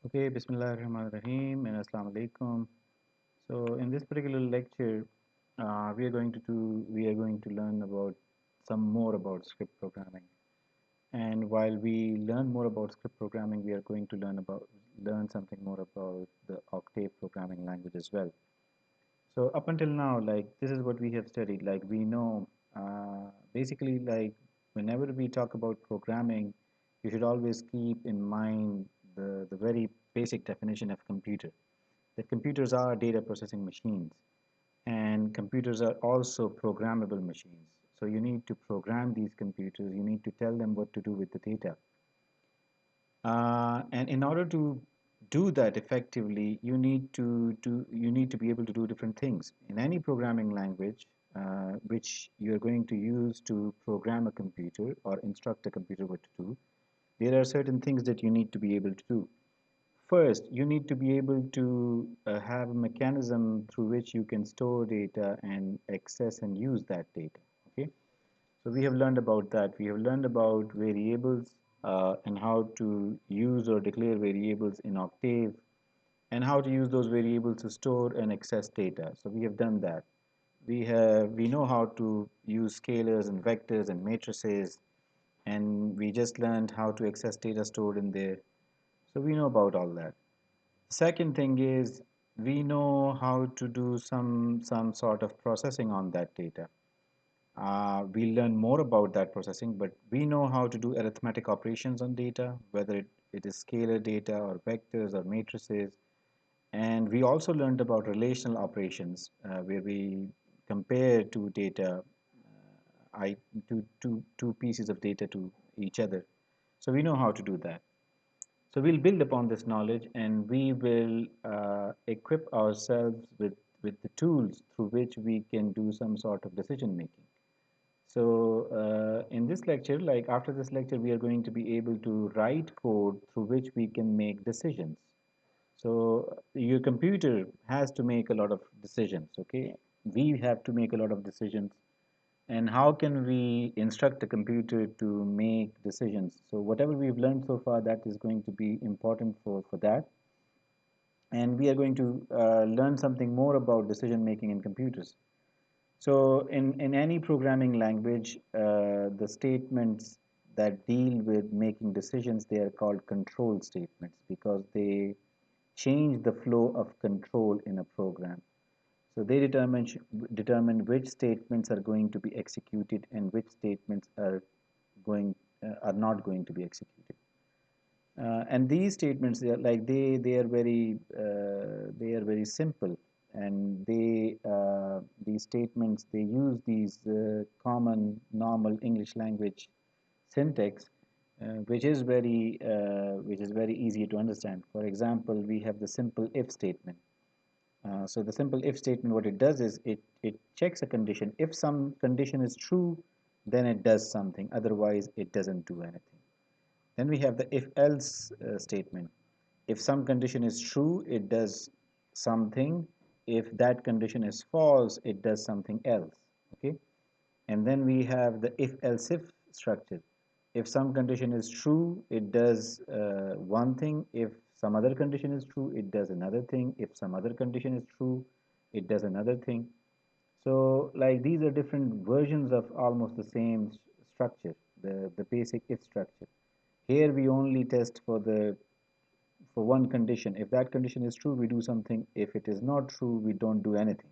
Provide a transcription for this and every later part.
Okay, Bismillahirrahmanirrahim and Assalamu alaikum. So in this particular lecture, we are going to learn about some more about script programming. And while we learn more about script programming, we are going to learn something more about the Octave programming language as well. So up until now, like this is what we have studied. Like we know, basically, like whenever we talk about programming, you should always keep in mind the very basic definition of computer. That computers are data processing machines, and computers are also programmable machines. So you need to program these computers. You need to tell them what to do with the data. And in order to do that effectively, you need to be able to do different things. In any programming language, which you're going to use to program a computer or instruct a computer what to do, there are certain things that you need to be able to do. First, you need to be able to have a mechanism through which you can store data and access and use that data. Okay. So we have learned about that. We have learned about variables and how to use or declare variables in Octave and how to use those variables to store and access data. So we have done that. We know how to use scalars and vectors and matrices, and we just learned how to access data stored in there. So we know about all that. Second thing is we know how to do some sort of processing on that data. We'll learn more about that processing, but we know how to do arithmetic operations on data, whether it is scalar data or vectors or matrices. And we also learned about relational operations, where we compare two data, two pieces of data to each other. So we know how to do that. So we'll build upon this knowledge and we will equip ourselves with the tools through which we can do some sort of decision making. So in this lecture, like after this lecture, we are going to be able to write code through which we can make decisions. So your computer has to make a lot of decisions, okay? We have to make a lot of decisions. And how can we instruct the computer to make decisions? So whatever we've learned so far, that is going to be important for that. And we are going to learn something more about decision making in computers. So in any programming language, the statements that deal with making decisions, they are called control statements because they change the flow of control in a program. So they determine which statements are going to be executed and which statements going are not going to be executed. And these statements, they are very simple, and these statements they use these common normal English language syntax, which is very easy to understand. For example, we have the simple if statement. So the simple if statement, what it does is it checks a condition. If some condition is true, then it does something. Otherwise, it doesn't do anything. Then we have the if-else statement. If some condition is true, it does something. If that condition is false, it does something else. Okay. And then we have the if-elseif structure. If some condition is true, it does one thing. If some other condition is true, it does another thing. If some other condition is true, it does another thing. So like these are different versions of almost the same structure, the basic if structure. Here we only test for one condition. If that condition is true, we do something. If it is not true, we don't do anything.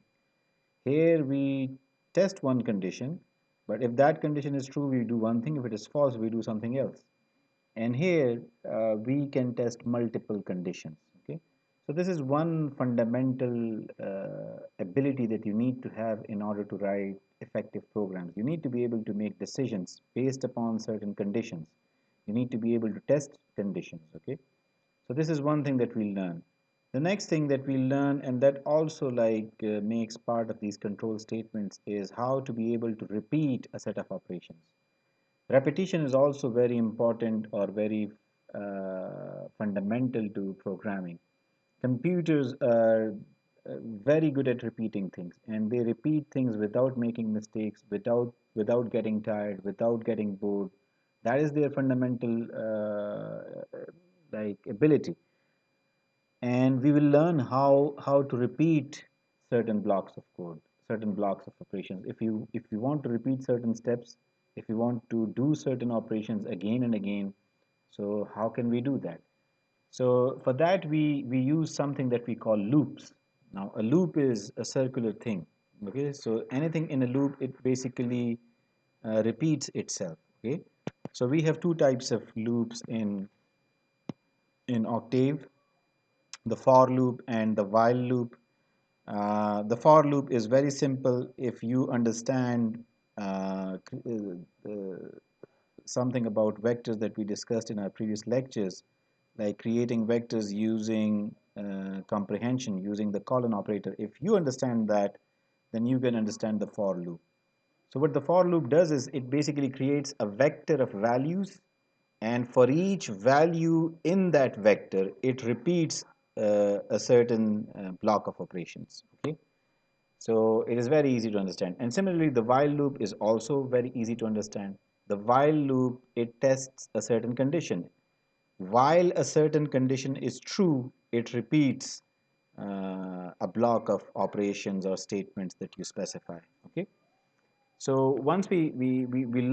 Here we test one condition, but if that condition is true, we do one thing. If it is false, we do something else. And here we can test multiple conditions. Okay, so this is one fundamental ability that you need to have in order to write effective programs. You need to be able to make decisions based upon certain conditions. You need to be able to test conditions. Okay, so this is one thing that we'll learn. The next thing that we'll learn, and that also makes part of these control statements, is how to be able to repeat a set of operations. Repetition is also very important or very fundamental to programming. Computers are very good at repeating things, and they repeat things without making mistakes, without getting tired, without getting bored. That is their fundamental ability. and we will learn how to repeat certain blocks of code, certain blocks of operations. If you want to repeat certain steps, if you want to do certain operations again and again, so how can we do that? So for that we use something that we call loops. Now a loop is a circular thing. Okay, so anything in a loop, it basically repeats itself. Okay, so we have two types of loops in Octave: the for loop and the while loop. The for loop is very simple if you understand something about vectors that we discussed in our previous lectures, like creating vectors using comprehension, using the colon operator. If you understand that, then you can understand the for loop. So what the for loop does is it basically creates a vector of values, and for each value in that vector, it repeats a certain block of operations. Okay, so it is very easy to understand. And similarly, the while loop is also very easy to understand. The while loop, it tests a certain condition. While a certain condition is true, it repeats a block of operations or statements that you specify. Okay. So once we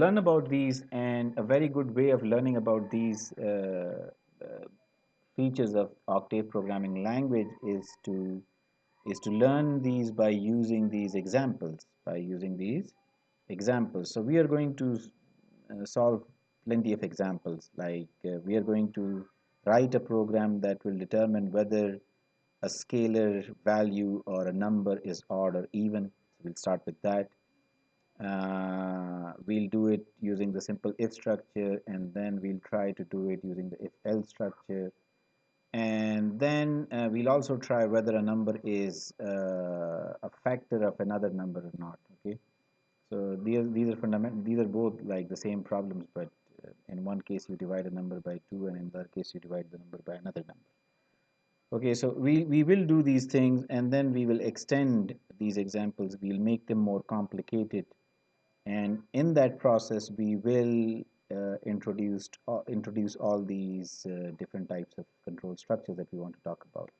learn about these, and a very good way of learning about these features of Octave programming language is to learn these by using these examples, So we are going to solve plenty of examples, like we are going to write a program that will determine whether a scalar value or a number is odd or even. We'll start with that. We'll do it using the simple if structure, and then we'll try to do it using the if-else structure, and then we'll also try whether a number is a factor of another number or not. Okay, so these are fundamental. These are both like the same problems, but in one case you divide a number by 2, and in the other case you divide the number by another number. Okay, so we will do these things, and then we will extend these examples. We'll make them more complicated, and in that process we will introduce all these different types of control structures that we want to talk about.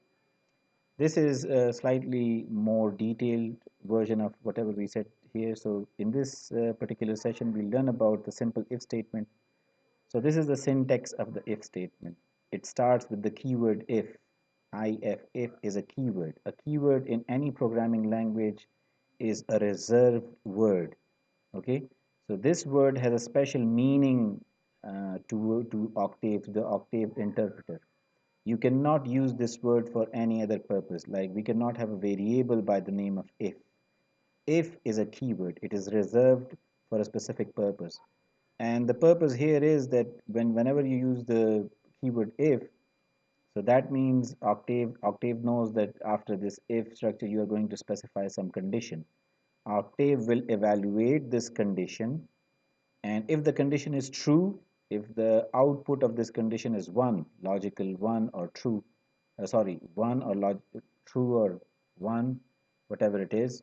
This is a slightly more detailed version of whatever we said here. So in this particular session, we'll learn about the simple if statement. So this is the syntax of the if statement. It starts with the keyword if. If is a keyword. A keyword in any programming language is a reserved word. Okay, so this word has a special meaning to Octave, to the Octave interpreter. You cannot use this word for any other purpose. Like we cannot have a variable by the name of if. If is a keyword. It is reserved for a specific purpose. And the purpose here is that whenever you use the keyword if, so that means Octave knows that after this if structure you are going to specify some condition. Octave will evaluate this condition, and if the condition is true, if the output of this condition is 1, logical 1 or true, sorry, 1 or true or 1, whatever it is,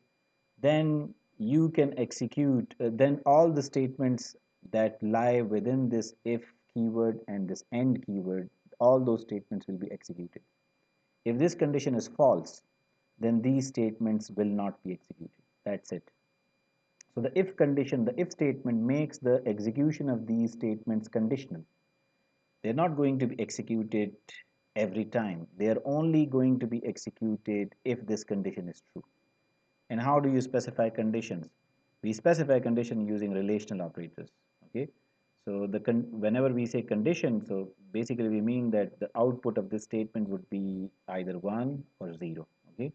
then you can execute, then all the statements that lie within this if keyword and this end keyword, all those statements will be executed. If this condition is false, then these statements will not be executed. That's it. So the if condition, the if statement makes the execution of these statements conditional. They're not going to be executed every time. They are only going to be executed if this condition is true. And how do you specify conditions? We specify condition using relational operators. Okay. So whenever we say condition, so basically we mean that the output of this statement would be either 1 or 0. Okay.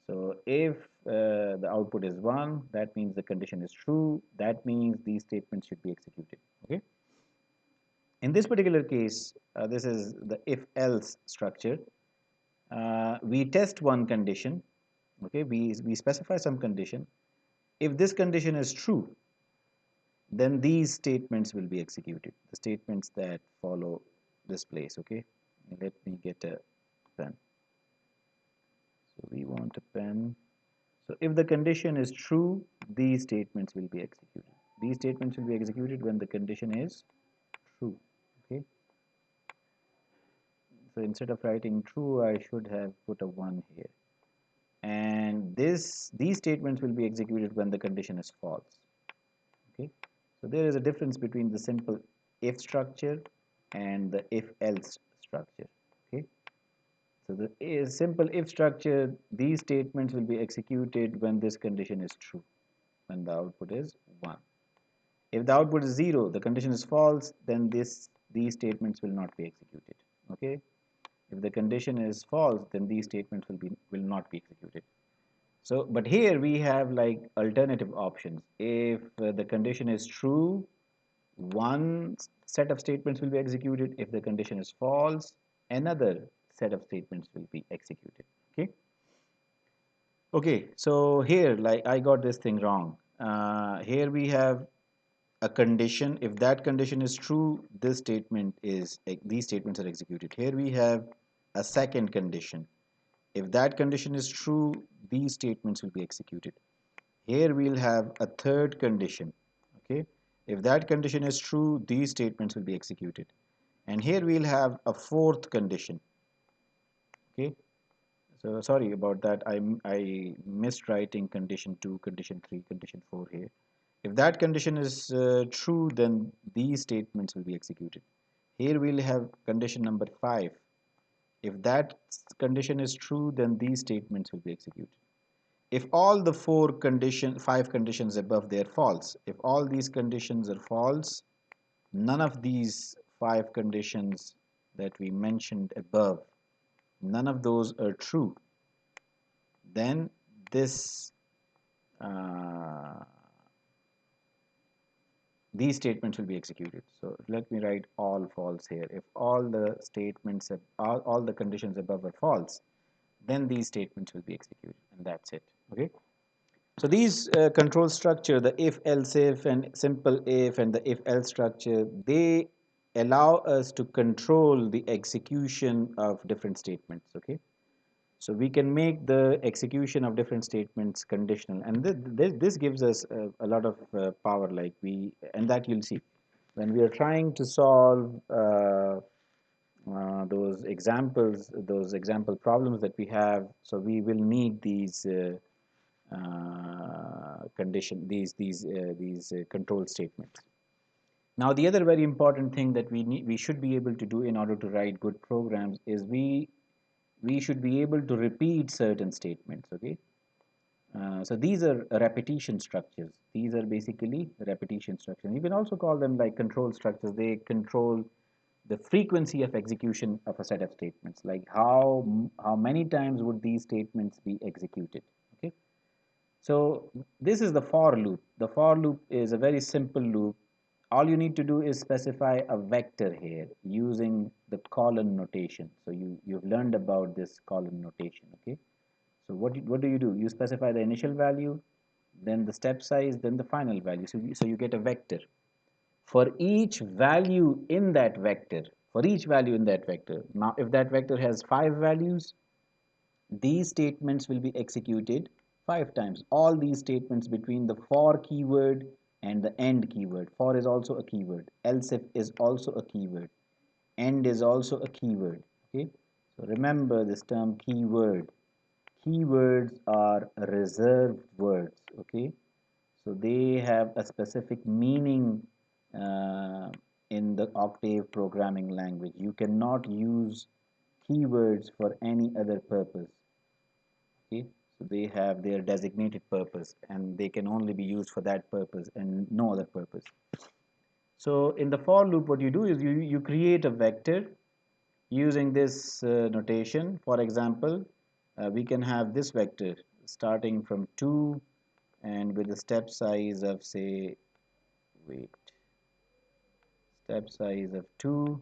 So if the output is 1, that means the condition is true. That means these statements should be executed. Okay. In this particular case, this is the if-else structure. We test one condition. Okay, we specify some condition. If this condition is true, then these statements will be executed. The statements that follow this place. Okay, let me get a pen. So we want a pen. So if the condition is true, these statements will be executed. These statements will be executed when the condition is true. Okay. So instead of writing true, I should have put a 1 here. And these statements will be executed when the condition is false. Okay, so there is a difference between the simple if structure and the if-else structure. Okay, so the simple if structure, these statements will be executed when this condition is true, when the output is 1. If the output is 0, the condition is false, then these statements will not be executed. Okay, if the condition is false, then these statements will not be executed. So, but here we have like alternative options. If the condition is true, one set of statements will be executed. If the condition is false, another set of statements will be executed. Okay. Okay. So here, like I got this thing wrong. Here we have a condition. If that condition is true, this statement is these statements are executed. Here we have a second condition. If that condition is true, these statements will be executed. Here we'll have a third condition. Okay, if that condition is true, these statements will be executed. And here we'll have a fourth condition. Okay, so sorry about that. I missed writing condition 2, condition 3, condition 4 here. If that condition is true, then these statements will be executed. Here we'll have condition number 5. If that condition is true, then these statements will be executed. If all the five conditions above they are false, if all these conditions are false, none of these 5 conditions that we mentioned above, none of those are true, then this these statements will be executed. So let me write all false here. If all the statements, all the conditions above are false, then these statements will be executed, and that's it. Okay. So these control structure, the if-elseif and simple if and the if-else structure, they allow us to control the execution of different statements. Okay, so we can make the execution of different statements conditional, and this gives us a lot of power. Like and that you'll see when we are trying to solve those example problems that we have. So we will need these. Condition these control statements. Now the other very important thing that we should be able to do in order to write good programs is we should be able to repeat certain statements. Okay, so these are repetition structures. These are basically repetition structures. You can also call them like control structures. They control the frequency of execution of a set of statements, like how many times would these statements be executed. Okay, so this is the for loop. The for loop is a very simple loop. All you need to do is specify a vector here using the colon notation. So you've learned about this colon notation. Okay. So what do? You specify the initial value, then the step size, then the final value. So you get a vector. For each value in that vector, now if that vector has 5 values, these statements will be executed 5 times. All these statements between the for keyword and the end keyword. For is also a keyword. Else if is also a keyword. End is also a keyword. Okay. So remember this term keyword. Keywords are reserved words. Okay. So they have a specific meaning in the Octave programming language. You cannot use keywords for any other purpose. Okay, so they have their designated purpose and they can only be used for that purpose and no other purpose. So in the for loop, what you do is you create a vector using this notation. For example, we can have this vector starting from 2 and with a step size of say step size of 2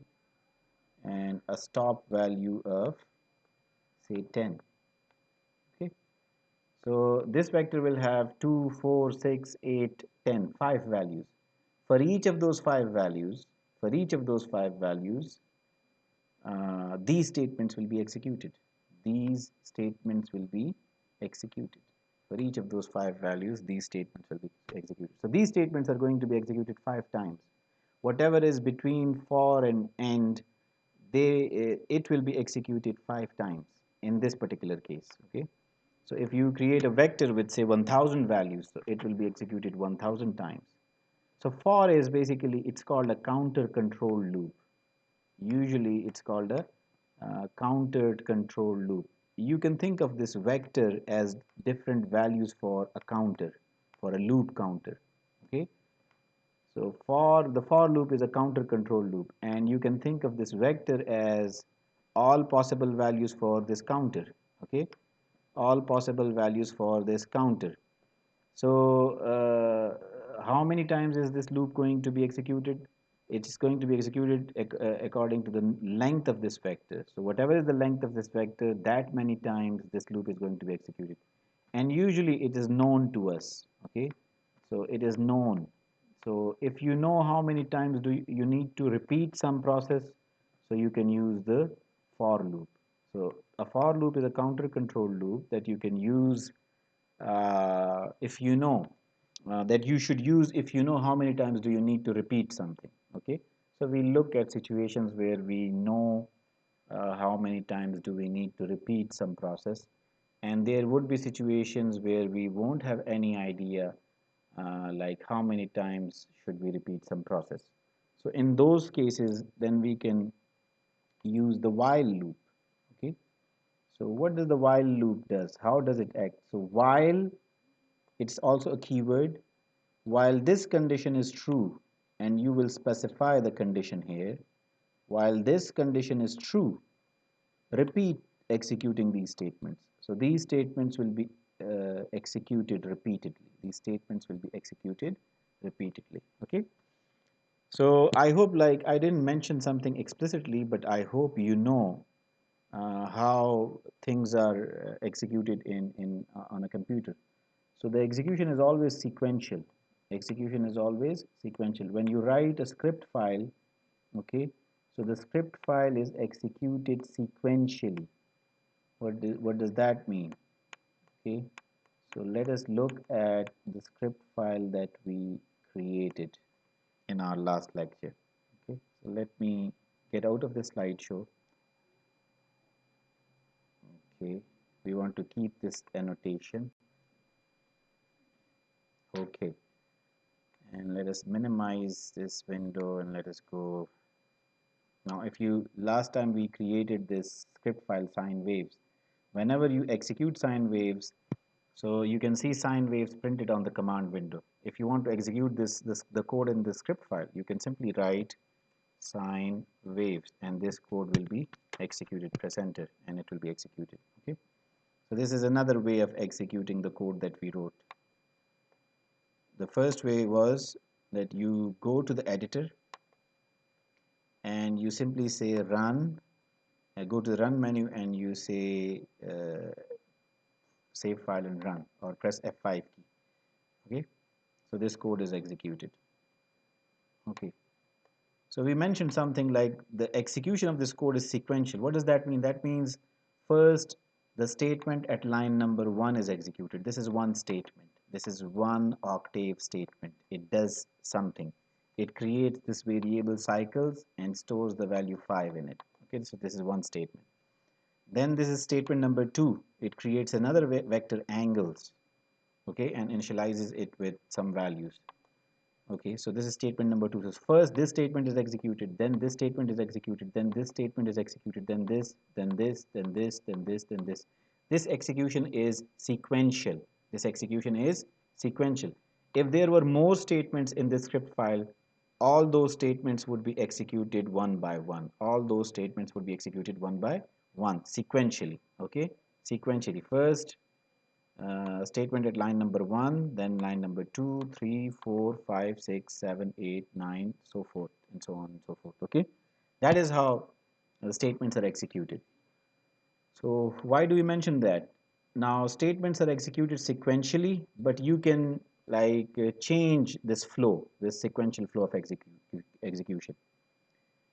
and a stop value of say 10. Okay, so this vector will have 2, 4, 6, 8, 10, 5 values. For each of those 5 values, these statements will be executed. These statements will be executed. For each of those 5 values, these statements will be executed. So these statements are going to be executed 5 times. Whatever is between for and end, it will be executed 5 times in this particular case. Okay, so if you create a vector with say 1000 values, so it will be executed 1000 times. So for is basically, it's called a counter control loop. Usually it's called a countered control loop. You can think of this vector as different values for a counter, for a loop counter. Okay, so for the for loop is a counter control loop, and you can think of this vector as all possible values for this counter. Okay, all possible values for this counter. So how many times is this loop going to be executed? It's going to be executed according to the length of this vector. So whatever is the length of this vector, that many times this loop is going to be executed. And usually it is known to us. Okay, so it is known. So if you know how many times you need to repeat some process, so you can use the for loop. So a for loop is a counter control loop that you can use if you know that you should use if you know how many times do you need to repeat something. Okay, so we look at situations where we know how many times do we need to repeat some process, and there would be situations where we won't have any idea like how many times should we repeat some process. So in those cases, then we can use the while loop. Okay, so what does the while loop does? How does it act? So while, it's also a keyword. While this condition is true, and you will specify the condition here, while this condition is true, repeat executing these statements. So these statements will be executed repeatedly. These statements will be executed repeatedly. Okay. So I hope, like, I didn't mention something explicitly, but I hope you know how things are executed in on a computer. So the execution is always sequential. Execution is always sequential. When you write a script file, okay, so the script file is executed sequentially. What does that mean? Okay, so let us look at the script file that we created in our last lecture. Okay, so let me get out of the slideshow. Okay, we want to keep this annotation. Okay, and let us minimize this window and let us go. Now if you, last time we created this script file sine waves, whenever you execute sine waves, so you can see sine waves printed on the command window. If you want to execute the code in the script file, you can simply write sine waves and this code will be executed. Press enter and it will be executed. Okay, so this is another way of executing the code that we wrote. The first way was that you go to the editor and you simply say run, go to the run menu and you say save file and run, or press F5 key. Okay, so this code is executed. Okay, so we mentioned something like the execution of this code is sequential. What does that mean? That means first the statement at line number 1 is executed. This is one statement. This is one octave statement. It does something. It creates this variable cycles and stores the value 5 in it. Okay, so this is one statement. Then this is statement number 2. It creates another vector angles, okay, and initializes it with some values. Okay, so this is statement number 2. So first this statement is executed, then this statement is executed, then this statement is executed, then this, then this, then this, then this, then this. This execution is sequential. This execution is sequential. If there were more statements in this script file, all those statements would be executed one by one. All those statements would be executed one by one sequentially. Okay, sequentially. First statement at line number 1, then line number 2, 3, 4, 5, 6, 7, 8, 9, so forth, and so on and so forth. Okay, that is how the statements are executed. So why do we mention that? Now statements are executed sequentially, but you can like change this flow, this sequential flow of execution.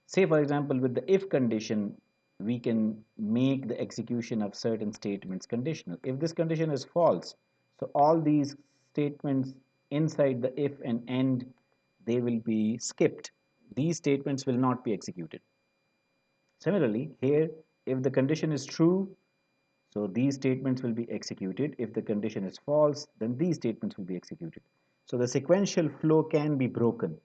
Say for example, with the if condition, we can make the execution of certain statements conditional. If this condition is false, so all these statements inside the if and end, they will be skipped. These statements will not be executed. Similarly, here, if the condition is true, so these statements will be executed. If the condition is false, then these statements will be executed. So the sequential flow can be broken,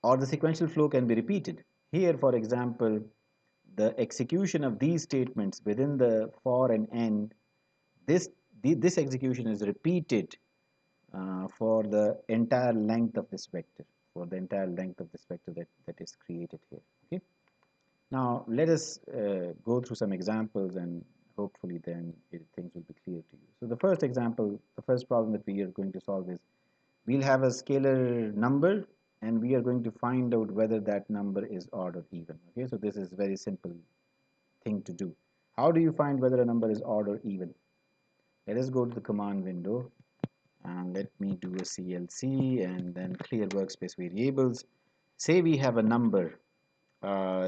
or the sequential flow can be repeated. Here, for example, the execution of these statements within the for and end, this, this execution is repeated for the entire length of this vector, that is created here. Okay. Now, let us go through some examples, and hopefully then things will be clear to you. So the first example, the first problem that we are going to solve is, we'll have a scalar number, and we are going to find out whether that number is odd or even. Okay, so this is very simple thing to do. How do you find whether a number is odd or even? Let us go to the command window, and let me do a CLC and then clear workspace variables. Say we have a number,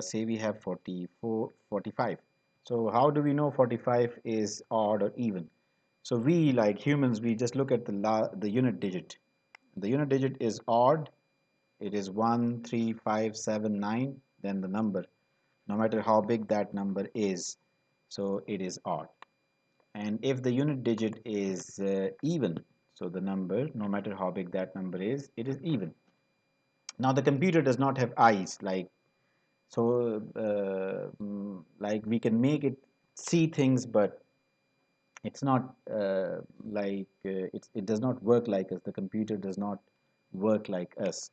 say we have 45. So how do we know 45 is odd or even? So we, like humans, we just look at the unit digit. The unit digit is odd. It is 1, 3, 5, 7, 9, then the number, no matter how big that number is, so it is odd. And if the unit digit is even, so the number, no matter how big that number is, it is even. Now the computer does not have eyes, like we can make it see things, but it's not it does not work like us. The computer does not work like us.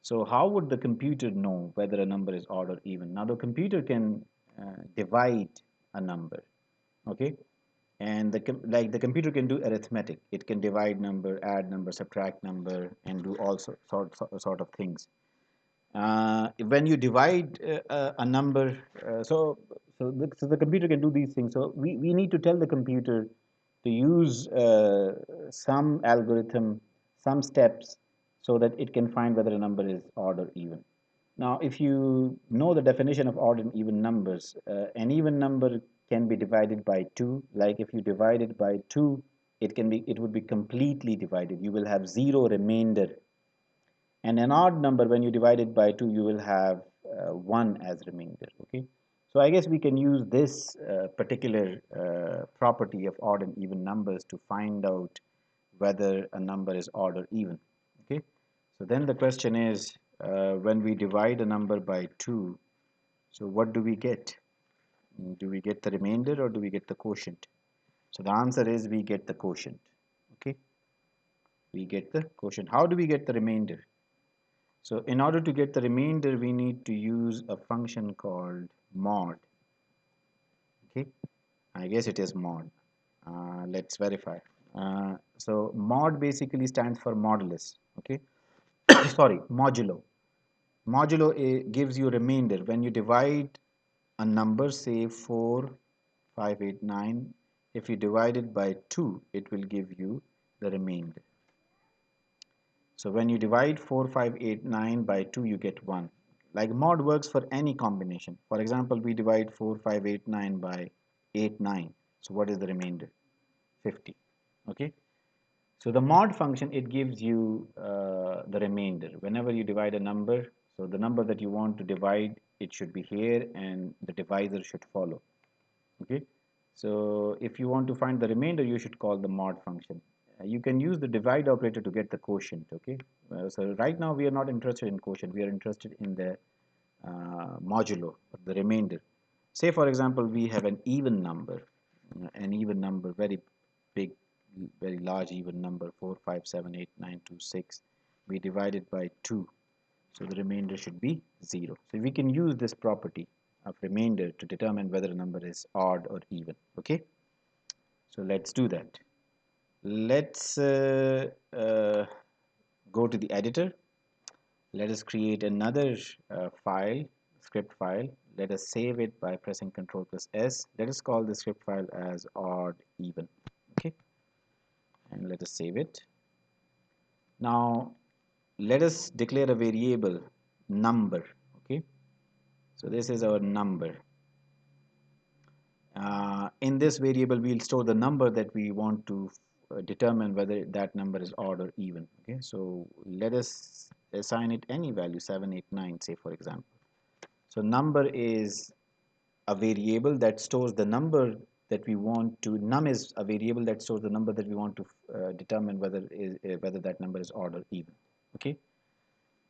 So how would the computer know whether a number is odd or even? Now the computer can divide a number, okay? And the computer can do arithmetic. It can divide number, add number, subtract number, and do all sort of things. When you divide a number, so the computer can do these things. So we need to tell the computer to use some algorithm, some steps, so that it can find whether a number is odd or even. Now, if you know the definition of odd and even numbers, an even number can be divided by 2. Like if you divide it by 2, it would be completely divided. You will have zero remainder. And an odd number, when you divide it by 2, you will have 1 as remainder. Okay, so I guess we can use this particular property of odd and even numbers to find out whether a number is odd or even. Okay, so then the question is, when we divide a number by 2, so what do we get? Do we get the remainder or do we get the quotient? So the answer is we get the quotient. Okay, we get the quotient. How do we get the remainder? So in order to get the remainder, we need to use a function called mod. Okay, I guess it is mod. Let's verify. So mod basically stands for modulus. Okay, sorry, modulo. Modulo gives you remainder. When you divide a number, say 4, 5, 8, 9, if you divide it by 2, it will give you the remainder. So when you divide 4, 5, 8, 9 by 2, you get 1. Like mod works for any combination. For example, we divide 4, 5, 8, 9 by 8, 9. So what is the remainder? 50. Okay. So the mod function, it gives you the remainder. Whenever you divide a number, so the number that you want to divide, it should be here and the divisor should follow. Okay. So if you want to find the remainder, you should call the mod function. You can use the divide operator to get the quotient. Okay. So right now we are not interested in quotient. We are interested in the modulo, the remainder. Say for example, we have an even number, very big, very large even number, 4, 5, 7, 8, 9, 2, 6. We divide it by 2. So the remainder should be 0. So we can use this property of remainder to determine whether a number is odd or even. Okay. So let's do that. Let's go to the editor. Let us create another script file. Let us save it by pressing Ctrl plus S. Let us call the script file as odd even. Okay, and let us save it. Now let us declare a variable number. Okay, so this is our number. In this variable, we'll store the number that we want to determine whether that number is odd or even. Okay, so let us assign it any value, 7, 8, 9, say for example. So number is a variable that stores the number that we want to, num is a variable that stores the number that we want to determine whether that number is odd or even. Okay,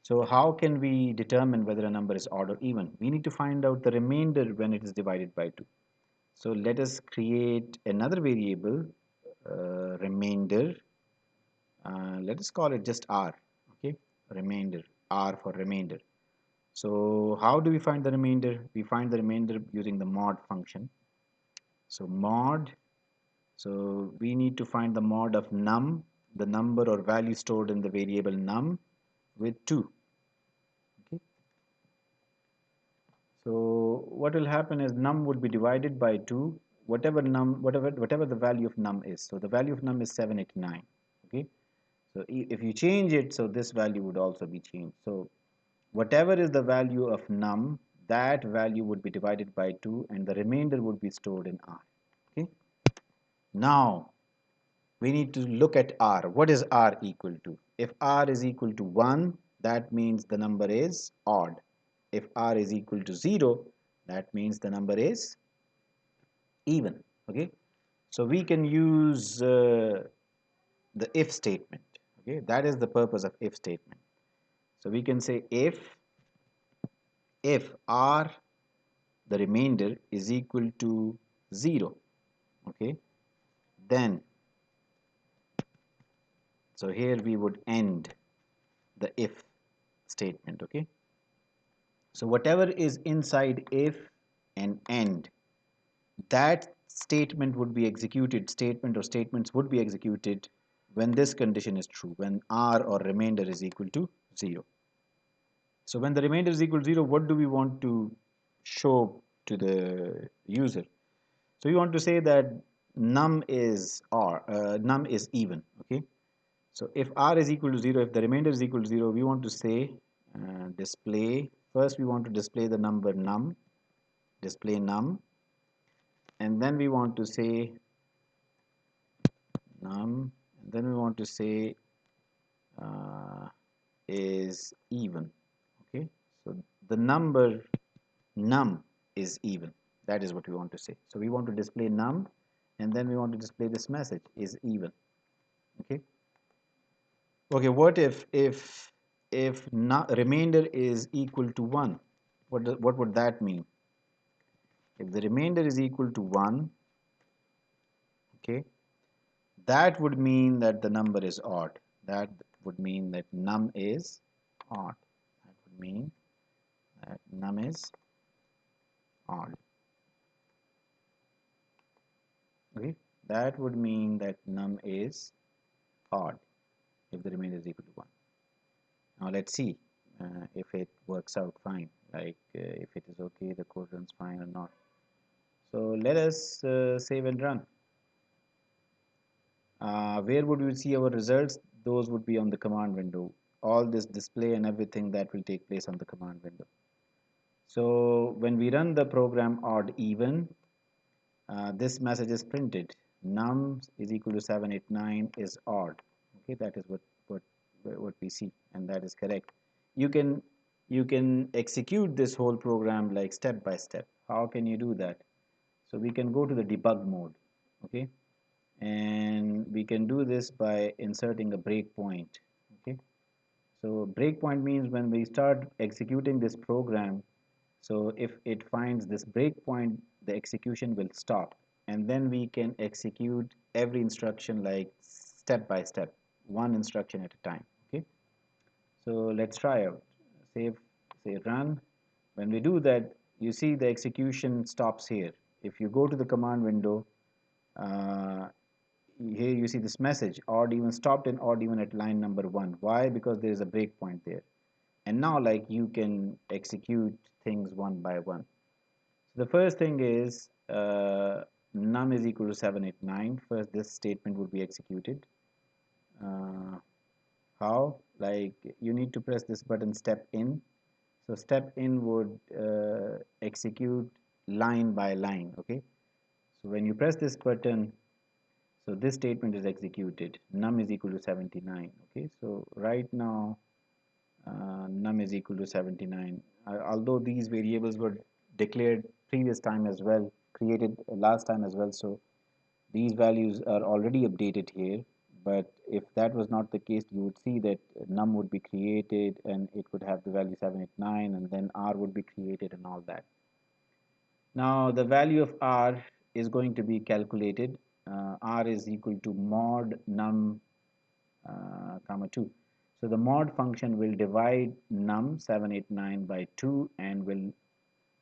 so how can we determine whether a number is odd or even? We need to find out the remainder when it is divided by 2. So let us create another variable, remainder. Let us call it just r. Okay, remainder, r for remainder. So how do we find the remainder? We find the remainder using the mod function. So mod, so we need to find the mod of num, the number or value stored in the variable num, with 2. Okay. So what will happen is num would be divided by 2, whatever the value of num is. So the value of num is 789. Okay. So if you change it, so this value would also be changed. So whatever is the value of num, that value would be divided by 2 and the remainder would be stored in r. Okay. Now we need to look at r. What is r equal to? If r is equal to 1, that means the number is odd. If r is equal to 0, that means the number is even. Okay, so we can use the if statement. Okay, that is the purpose of if statement. So we can say if r, the remainder, is equal to 0. Okay, then so here we would end the if statement. Okay, so whatever is inside if and end, that statement would be executed, statement or statements would be executed when this condition is true, when r or remainder is equal to 0. So when the remainder is equal to 0, what do we want to show to the user? So we want to say that num is num is even. Okay, so if r is equal to 0, if the remainder is equal to 0, we want to say display, first we want to display the number num, display num, and then we want to say num, and then we want to say uh, is even. Okay, so the number num is even, that is what we want to say. So we want to display num and then we want to display this message is even. Okay, okay, what if remainder is equal to 1? What would that mean? If the remainder is equal to 1, okay, that would mean that the number is odd. That would mean that num is odd. That would mean that num is odd. Okay, that would mean that num is odd if the remainder is equal to 1. Now let's see if it works out fine, like if it is okay, the code runs fine or not. So let us save and run. Where would we see our results? Those would be on the command window. All this display and everything that will take place on the command window. So when we run the program odd even, this message is printed. Num is equal to 789 is odd. Okay, that is what we see, and that is correct. You can execute this whole program like step by step. How can you do that? So we can go to the debug mode. Okay, and we can do this by inserting a breakpoint. Okay, so breakpoint means when we start executing this program, so if it finds this breakpoint, the execution will stop, and then we can execute every instruction like step by step, one instruction at a time. Okay, so let's try out. Save, say run. When we do that, you see the execution stops here. If you go to the command window, uh, here you see this message odd even stopped and odd even at line number 1. Why? Because there is a breakpoint there. And now like you can execute things one by one. So the first thing is num is equal to 789. First this statement would be executed. How? Like you need to press this button step in. So step in would execute line by line. Okay, so when you press this button, so this statement is executed. Num is equal to 79. Okay, so right now num is equal to 79. Although these variables were declared previous time as well, created last time as well. So these values are already updated here. But if that was not the case, you would see that num would be created and it would have the value 789, and then r would be created and all that. Now the value of r is going to be calculated. R is equal to mod num comma 2. So the mod function will divide num 789 by 2 and will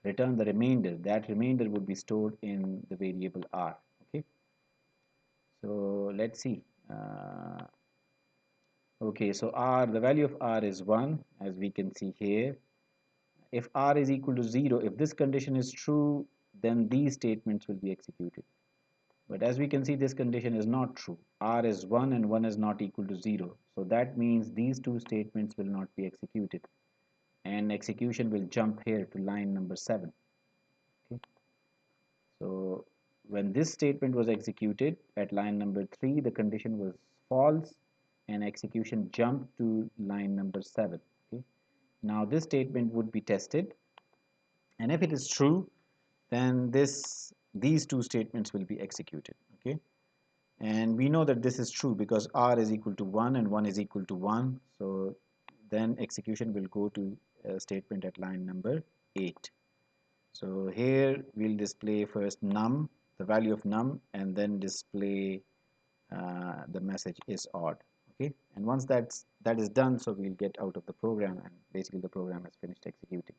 return the remainder. That remainder would be stored in the variable r. Okay, so let's see. Okay, so r, the value of r is 1, as we can see here. If r is equal to 0, if this condition is true, then these statements will be executed. But as we can see, this condition is not true. R is 1 and 1 is not equal to 0. So that means these two statements will not be executed. And execution will jump here to line number 7. Okay. So when this statement was executed at line number 3, the condition was false and execution jumped to line number 7. Okay. Now this statement would be tested, and if it is true, then these two statements will be executed. Okay. And we know that this is true because r is equal to 1 and 1 is equal to 1. So then execution will go to a statement at line number 8. So here we'll display first num, the value of num, and then display the message is odd. Okay, and once that is done, so we'll get out of the program, and basically the program has finished executing.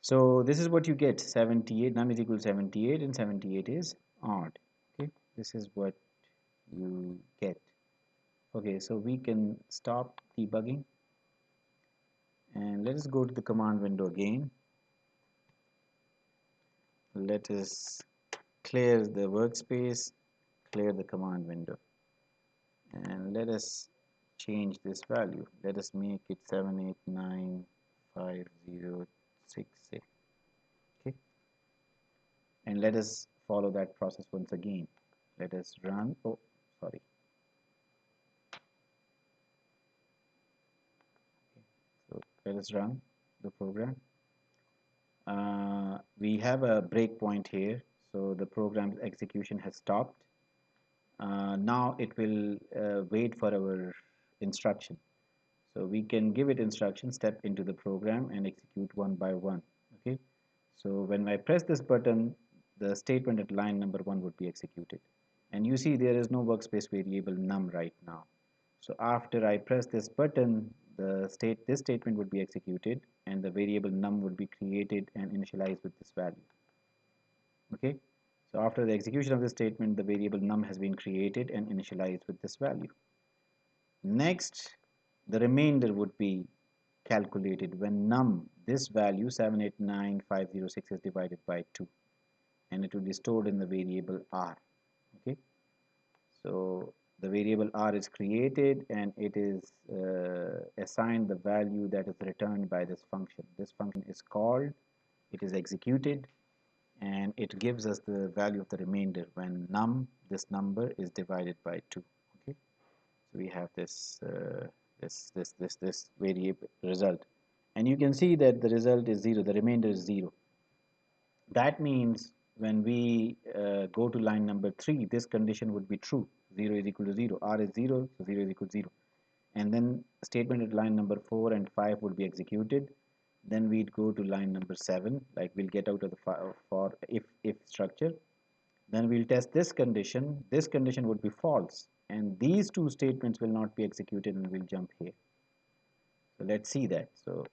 So this is what you get: 78, num is equal to 78, and 78 is odd. Okay, this is what you get. Okay, so we can stop debugging, and let us go to the command window again. Let us clear the workspace, clear the command window, and let us change this value. Let us make it 7895066. Okay, and let us follow that process once again. Let us run. Oh, sorry. So let us run the program. We have a breakpoint here, so the program's execution has stopped. Now it will wait for our instruction. So we can give it instruction, step into the program and execute one by one. Okay. So when I press this button, the statement at line number 1 would be executed. And you see there is no workspace variable num right now. So after I press this button, this statement would be executed and the variable num would be created and initialized with this value. Okay. So after the execution of this statement, the variable num has been created and initialized with this value. Next, the remainder would be calculated when num, this value 789506, is divided by 2, and it will be stored in the variable r. Okay, so the variable r is created and it is assigned the value that is returned by this function. This function is called, it is executed, and it gives us the value of the remainder when num, this number, is divided by 2. Okay, so we have this this variable result, and you can see that the result is 0, the remainder is 0. That means when we go to line number 3, this condition would be true. 0 is equal to 0, r is 0, so 0 is equal to 0, and then statement at line number 4 and 5 would be executed. Then we'd go to line number 7, like we'll get out of the for if structure. Then we'll test this condition. This condition would be false, and these two statements will not be executed, and we'll jump here. So let's see that. So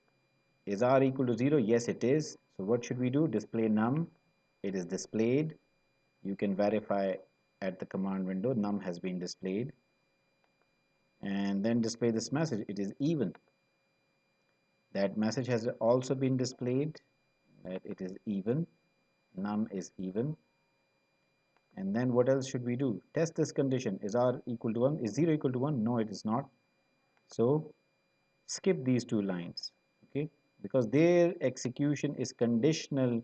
is r equal to 0? Yes, it is. So what should we do? Display num. It is displayed. You can verify at the command window num has been displayed, and then display this message. It is even. That message has also been displayed, that it is even. Num is even. And then what else should we do? Test this condition. Is r equal to 1? Is 0 equal to 1? No, it is not. So skip these two lines, okay, because their execution is conditional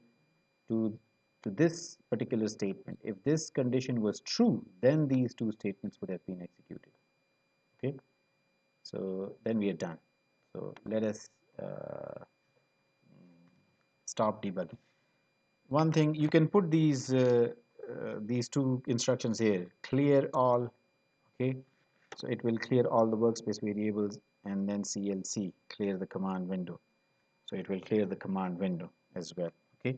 to this particular statement. If this condition was true, then these two statements would have been executed. Okay, so then we are done. So let us stop debugging. one thing, you can put these two instructions here, clear all. Okay, so it will clear all the workspace variables, and then CLC, clear the command window. So it will clear the command window as well. Okay,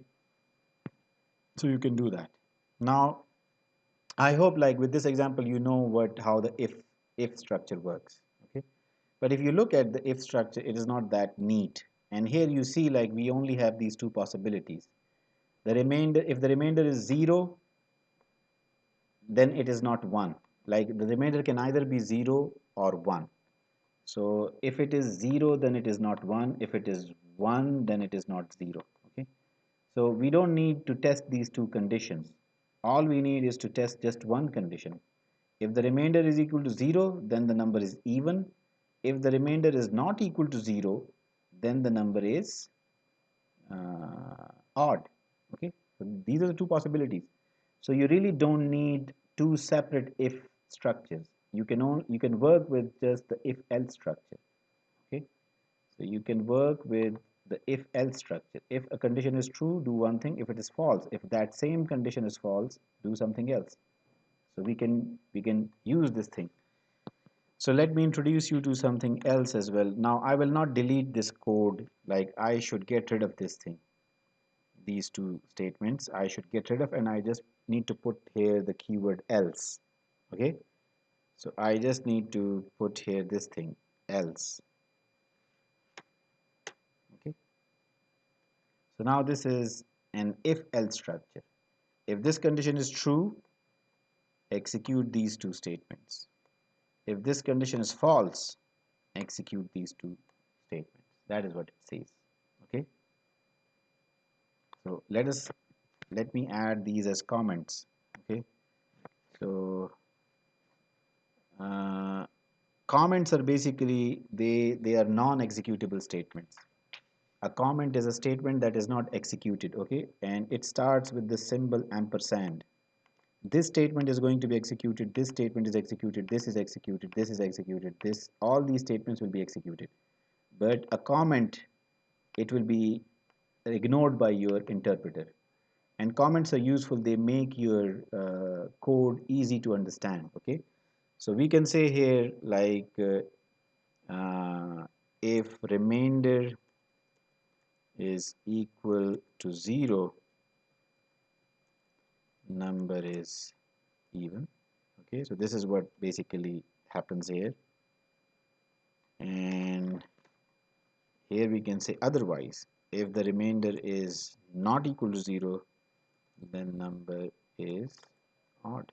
so you can do that. Now I hope, like with this example, you know what how the if structure works. Okay, but if you look at the if structure, it is not that neat. And here you see, like, we only have these two possibilities. The remainder, if the remainder is 0, then it is not 1. Like, the remainder can either be 0 or 1. So if it is 0, then it is not 1. If it is 1, then it is not 0. Okay, so we don't need to test these two conditions. All we need is to test just one condition. If the remainder is equal to 0, then the number is even. If the remainder is not equal to 0, then the number is odd. Okay, so these are the two possibilities. So you really don't need two separate if structures. You can work with just the if else structure. Okay, so you can work with the if else structure. If a condition is true, do one thing. If it is false, if that same condition is false, do something else. So we can use this thing. So let me introduce you to something else as well. Now I will not delete this code, like I should get rid of this thing. These two statements I should get rid of, and I just need to put here the keyword else. Okay, so I just need to put here this thing, else. Okay, so now this is an if else structure. If this condition is true, execute these two statements. If this condition is false, execute these two statements. That is what it says. Okay, so let me add these as comments. Okay, so uh, comments are basically, they are non-executable statements. A comment is a statement that is not executed. Okay, and it starts with the symbol ampersand. This statement is going to be executed, this statement is executed, this is executed, this is executed, this, all these statements will be executed. But a comment, it will be ignored by your interpreter. And comments are useful, they make your code easy to understand. Okay, so we can say here, like, if remainder is equal to 0, number is even. Okay, so this is what basically happens here. And here we can say otherwise. If the remainder is not equal to 0, then number is odd.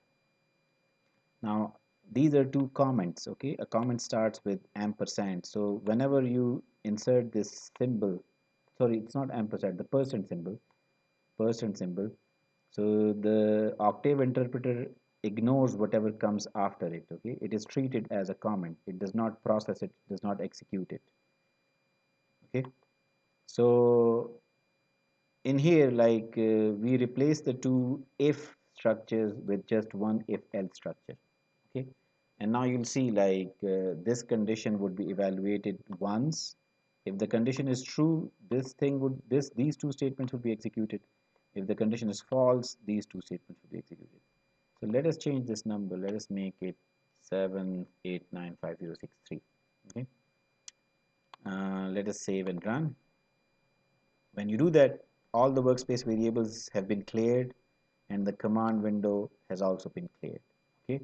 Now these are two comments. Okay, a comment starts with ampersand. So whenever you insert this symbol, sorry, it's not ampersand, the percent symbol. So the octave interpreter ignores whatever comes after it. Okay, it is treated as a comment. It does not process it, does not execute it. Okay, so in here, like, we replace the two if structures with just one if else structure. Okay, and now you'll see, like, this condition would be evaluated once. If the condition is true, this thing would, these two statements would be executed. If the condition is false, these two statements would be executed. So let us change this number. Let us make it 7895063. Okay, let us save and run. When you do that, all the workspace variables have been cleared, and the command window has also been cleared. Okay,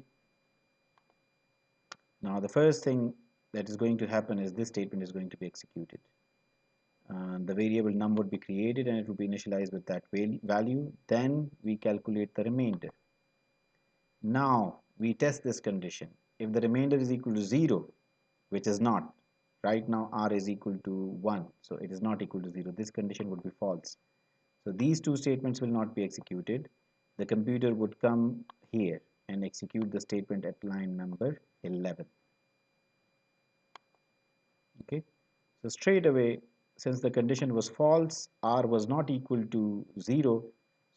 now the first thing that is going to happen is this statement is going to be executed. The variable num would be created, and it would be initialized with that value. Then we calculate the remainder. Now we test this condition. If the remainder is equal to 0, which is not, right now r is equal to 1, so it is not equal to 0, this condition would be false. So these two statements will not be executed. The computer would come here and execute the statement at line number 11. Okay, so straight away, since the condition was false, r was not equal to 0,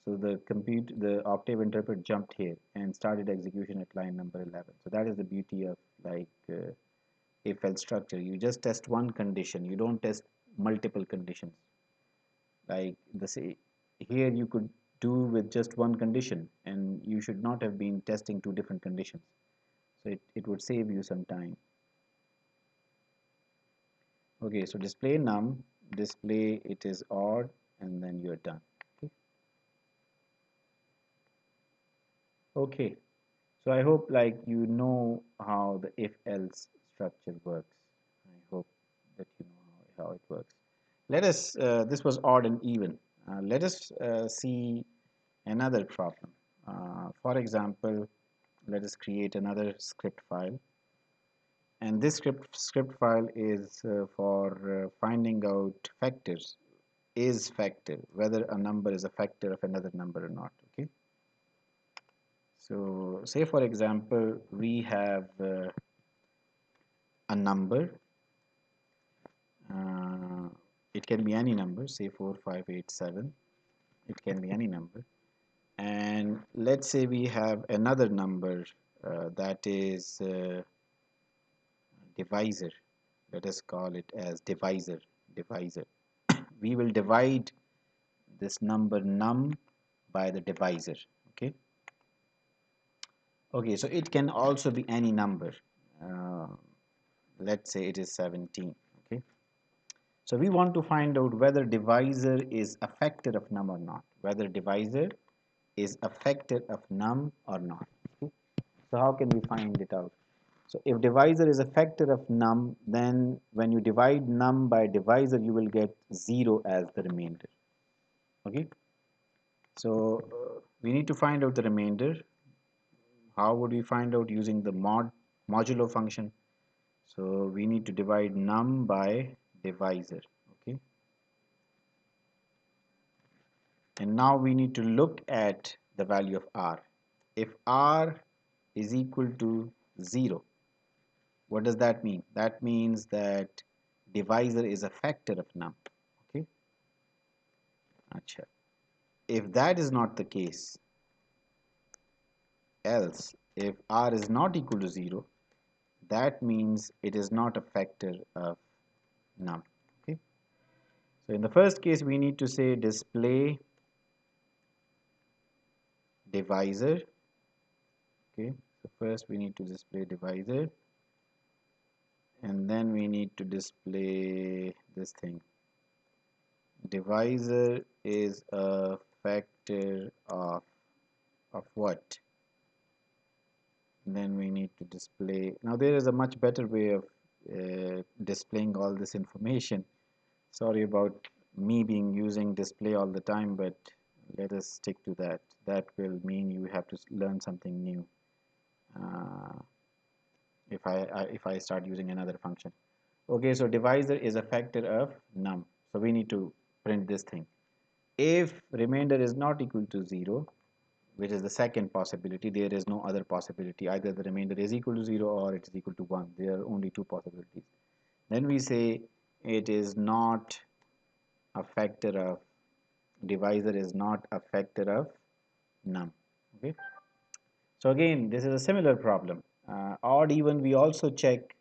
so the octave interpreter jumped here and started execution at line number 11. So that is the beauty of, like, if else structure. You just test one condition, you don't test multiple conditions. Like the say, here you could do with just one condition, and you should not have been testing two different conditions. So it would save you some time. Okay, so display num, display it is odd, and then you're done. Okay. Okay, so I hope like you know how the if-else structure works. I hope that you know how it works. Let us, this was odd and even. Let us see another problem. For example, let us create another script file. And this script file is for finding out factors, is factor, whether a number is a factor of another number or not. Okay. So say for example, we have a number. Uh, it can be any number, say 4587. It can be any number. And let's say we have another number that is divisor. Let us call it as divisor. We will divide this number num by the divisor. Okay. Okay, so it can also be any number. Uh, let's say it is 17. Okay. So we want to find out whether divisor is a factor of num or not. Whether divisor is a factor of num or not. Okay. So how can we find it out? So if divisor is a factor of num, then when you divide num by divisor, you will get 0 as the remainder. Okay. So we need to find out the remainder. How would we find out? Using the modulo function. So we need to divide num by divisor. Okay. And now we need to look at the value of r. If r is equal to 0, what does that mean? That means that divisor is a factor of num. Okay. Achha. If that is not the case, else if r is not equal to 0, that means it is not a factor of num. Okay. So in the first case, we need to say display divisor. Okay. So first we need to display divisor, and then we need to display this thing. Divisor is a factor of what? Then we need to display. Now there is a much better way of displaying all this information. Sorry about me being using display all the time, but let us stick to that. That will mean you have to learn something new uh, if I start using another function. Okay, so divisor is a factor of num. So we need to print this thing. If remainder is not equal to 0, which is the second possibility, there is no other possibility. Either the remainder is equal to 0 or it is equal to 1. There are only two possibilities. Then we say it is not a factor of divisor is not a factor of num. Okay. So again, this is a similar problem. Odd even we also check.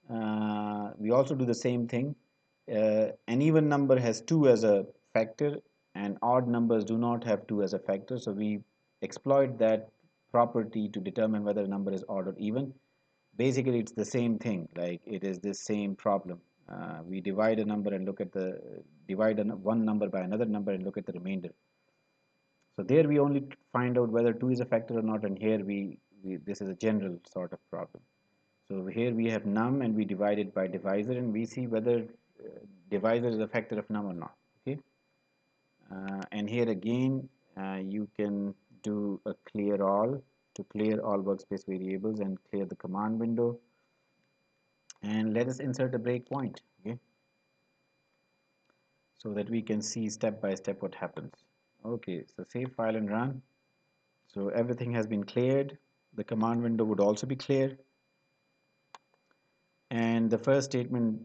We also do the same thing. An even number has 2 as a factor, and odd numbers do not have 2 as a factor. So we exploit that property to determine whether a number is odd or even. Basically, it's the same thing. Like it is this same problem. We divide a number and look at the one number by another number and look at the remainder. So there we only find out whether 2 is a factor or not, and here this is a general sort of problem. So here we have num and we divide it by divisor, and we see whether divisor is a factor of num or not. Okay. And here again you can do a clear all to clear all workspace variables and clear the command window, and let us insert a breakpoint. Okay. So that we can see step by step what happens. Okay, so save file and run. So everything has been cleared. The command window would also be clear. And the first statement,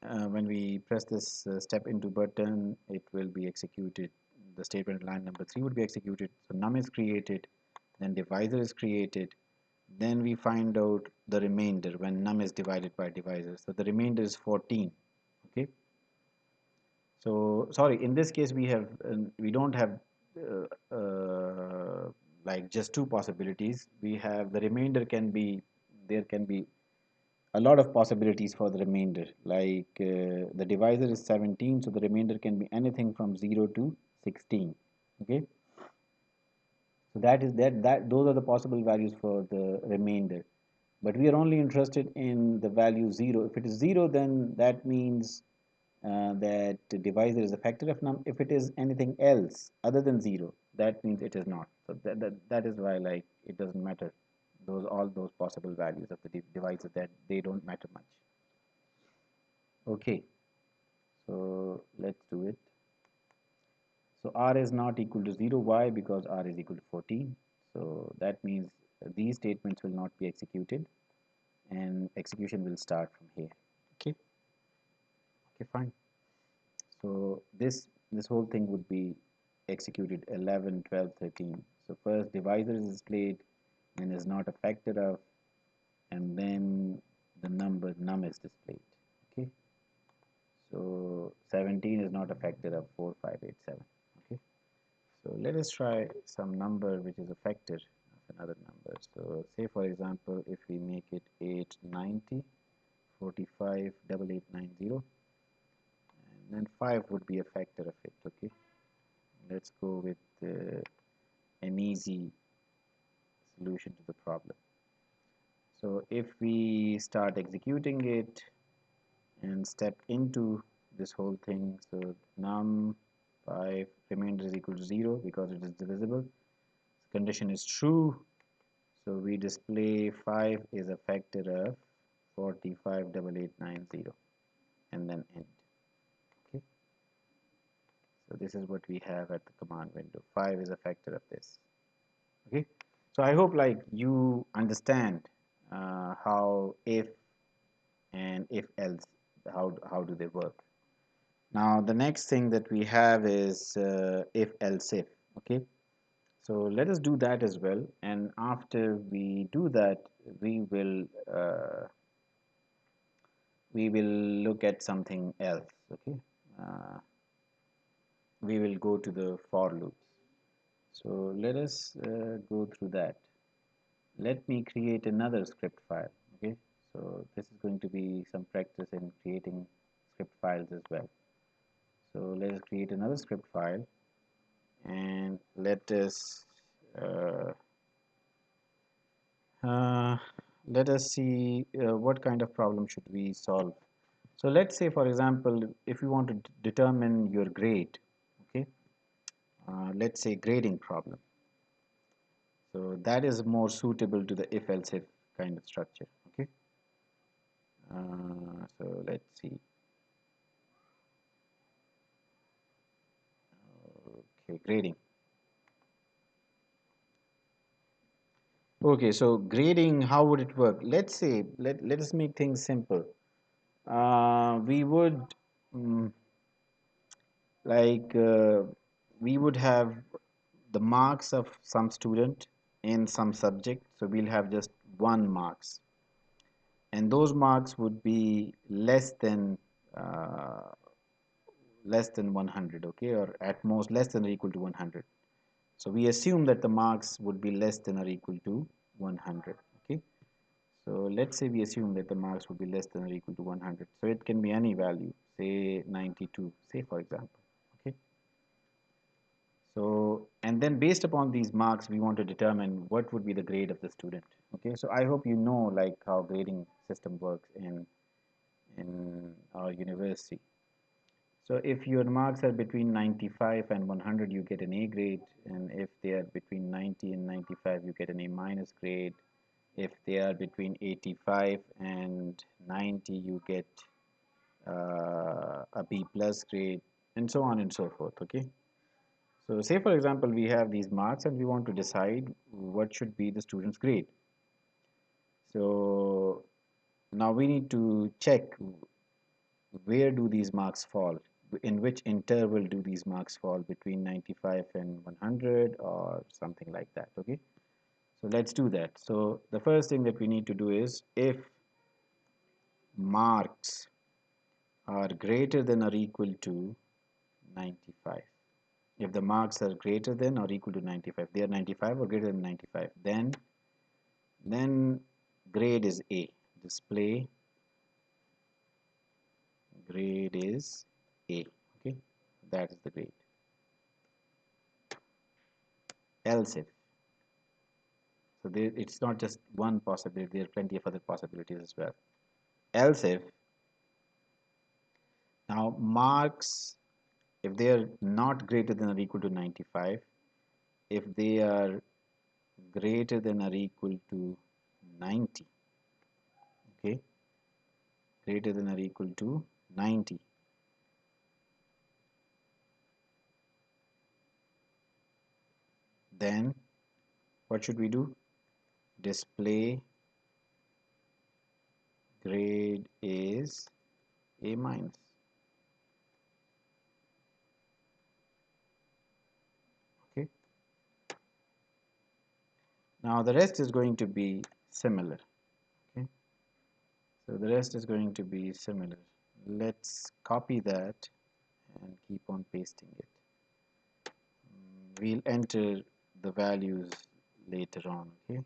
when we press this step into button, it will be executed. The statement line number 3 would be executed. So num is created, then divisor is created. Then we find out the remainder when num is divided by divisor. So the remainder is 14. Okay. So sorry, in this case we don't have uh, uh, like just two possibilities. We have the remainder can be, there can be a lot of possibilities for the remainder. Like the divisor is 17, so the remainder can be anything from 0 to 16. Okay, so that those are the possible values for the remainder. But we are only interested in the value 0. If it is 0, then that means that the divisor is a factor of num. If it is anything else other than 0, that means it is not. So that is why, like, it doesn't matter. All those possible values of the divisor, that they don't matter much. Okay, so let's do it. So r is not equal to 0. Why? Because r is equal to 14. So that means these statements will not be executed, and execution will start from here. Okay, okay, fine. So this whole thing would be executed 11, 12, 13. So first divisor is displayed and is not a factor of, and then the number num is displayed. Okay, so 17 is not a factor of 4, 5, 8, 7. Okay, so let us try some number which is a factor of another number. So say for example, if we make it 890, 45, 8890, and then 5 would be a factor of it. Okay, let's go with an easy solution to the problem. So if we start executing it and step into this whole thing, so num 5 remainder is equal to 0 because it is divisible. Condition is true, so we display 5 is a factor of 458890 and then end. Okay, so this is what we have at the command window. 5 is a factor of this. Okay, so I hope like you understand how if and if else, how do they work. Now the next thing that we have is if else if. Okay, so let us do that as well, and after we do that, we will uh, we will look at something else. Okay, uh, we will go to the for loops. So let us go through that. Let me create another script file. Okay, so this is going to be some practice in creating script files as well. So let us create another script file, and uh, uh, let us see what kind of problem should we solve. So let's say for example, if you want to determine your grade, okay, let's say grading problem. So that is more suitable to the if-else-if kind of structure. Okay, so let's see. Okay, grading. Okay, so grading, how would it work? Let's say, let us make things simple. We would mm, like we would have the marks of some student in some subject, so we'll have just 1 marks, and those marks would be uh, less than 100, okay, or at most less than or equal to 100. So we assume that the marks would be less than or equal to 100. Okay, so let's say we assume that the marks would be less than or equal to 100. So it can be any value, say 92, say for example. Okay, so and then based upon these marks, we want to determine what would be the grade of the student. Okay, so I hope you know like how grading system works in our university. So if your marks are between 95 and 100, you get an A grade, and if they are between 90 and 95, you get an A minus grade. If they are between 85 and 90, you get a B plus grade, and so on and so forth. Okay. So say for example, we have these marks and we want to decide what should be the student's grade. So now we need to check where do these marks fall, in which interval do these marks fall, between 95 and 100 or something like that. Okay, so let's do that. So the first thing that we need to do is if marks are greater than or equal to 95. If the marks are greater than or equal to 95, they are 95 or greater than 95, then grade is A. Display grade is A. Okay, that is the grade. Else if, so there, it's not just one possibility, there are plenty of other possibilities as well. Else if, now marks, if they are not greater than or equal to 95, if they are greater than or equal to 90, okay, greater than or equal to 90, then what should we do? Display grade is A minus. Okay, now the rest is going to be similar. Okay, so the rest is going to be similar. Let's copy that and keep on pasting it. We'll enter the values later on. Okay,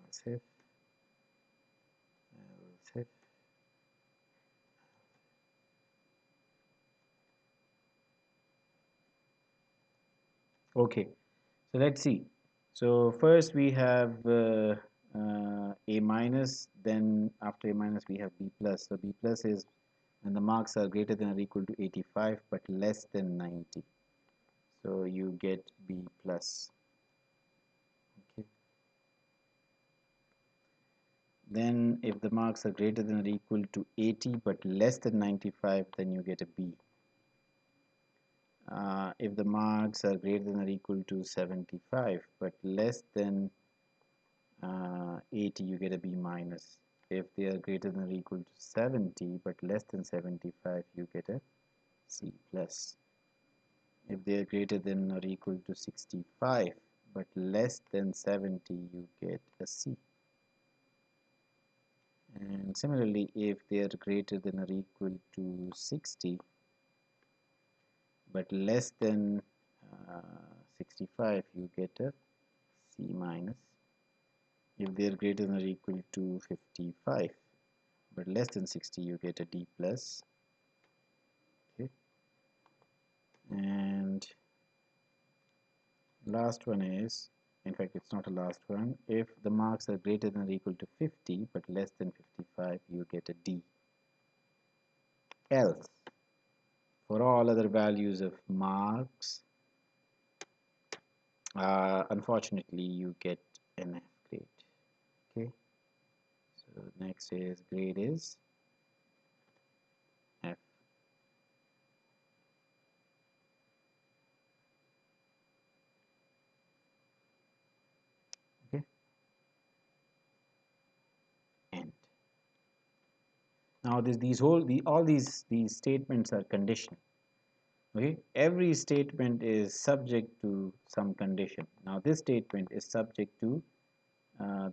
else if. Okay, so let's see. So first we have A minus, then after A minus we have B plus. So B plus is when the marks are greater than or equal to 85 but less than 90. So you get B plus. Okay. Then if the marks are greater than or equal to 80 but less than 95, then you get a B. If the marks are greater than or equal to 75 but less than 80, you get a B minus. If they are greater than or equal to 70 but less than 75, you get a C plus. If they are greater than or equal to 65 but less than 70, you get a C. And similarly, if they are greater than or equal to 60 but less than 65, you get a C minus. If they are greater than or equal to 55 but less than 60, you get a D plus. Okay, and last one is, in fact it's not a last one, if the marks are greater than or equal to 50 but less than 55, you get a D. Else, for all other values of marks, unfortunately you get an F grade. Okay, so next is grade is F. Okay, end. Now all these statements are conditional. Okay, every statement is subject to some condition. Now this statement is subject to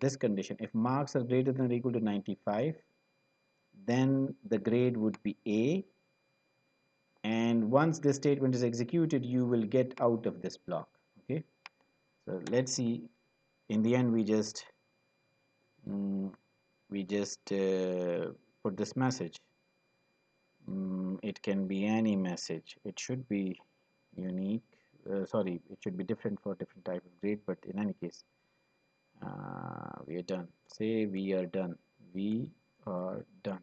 this condition. If marks are greater than or equal to 95, then the grade would be A, and once this statement is executed, you will get out of this block. Okay, so let's see. In the end, we just mm, put this message. It can be any message. It should be unique. Sorry, it should be different for different type of grade, but in any case, we are done. Say we are done. We are done.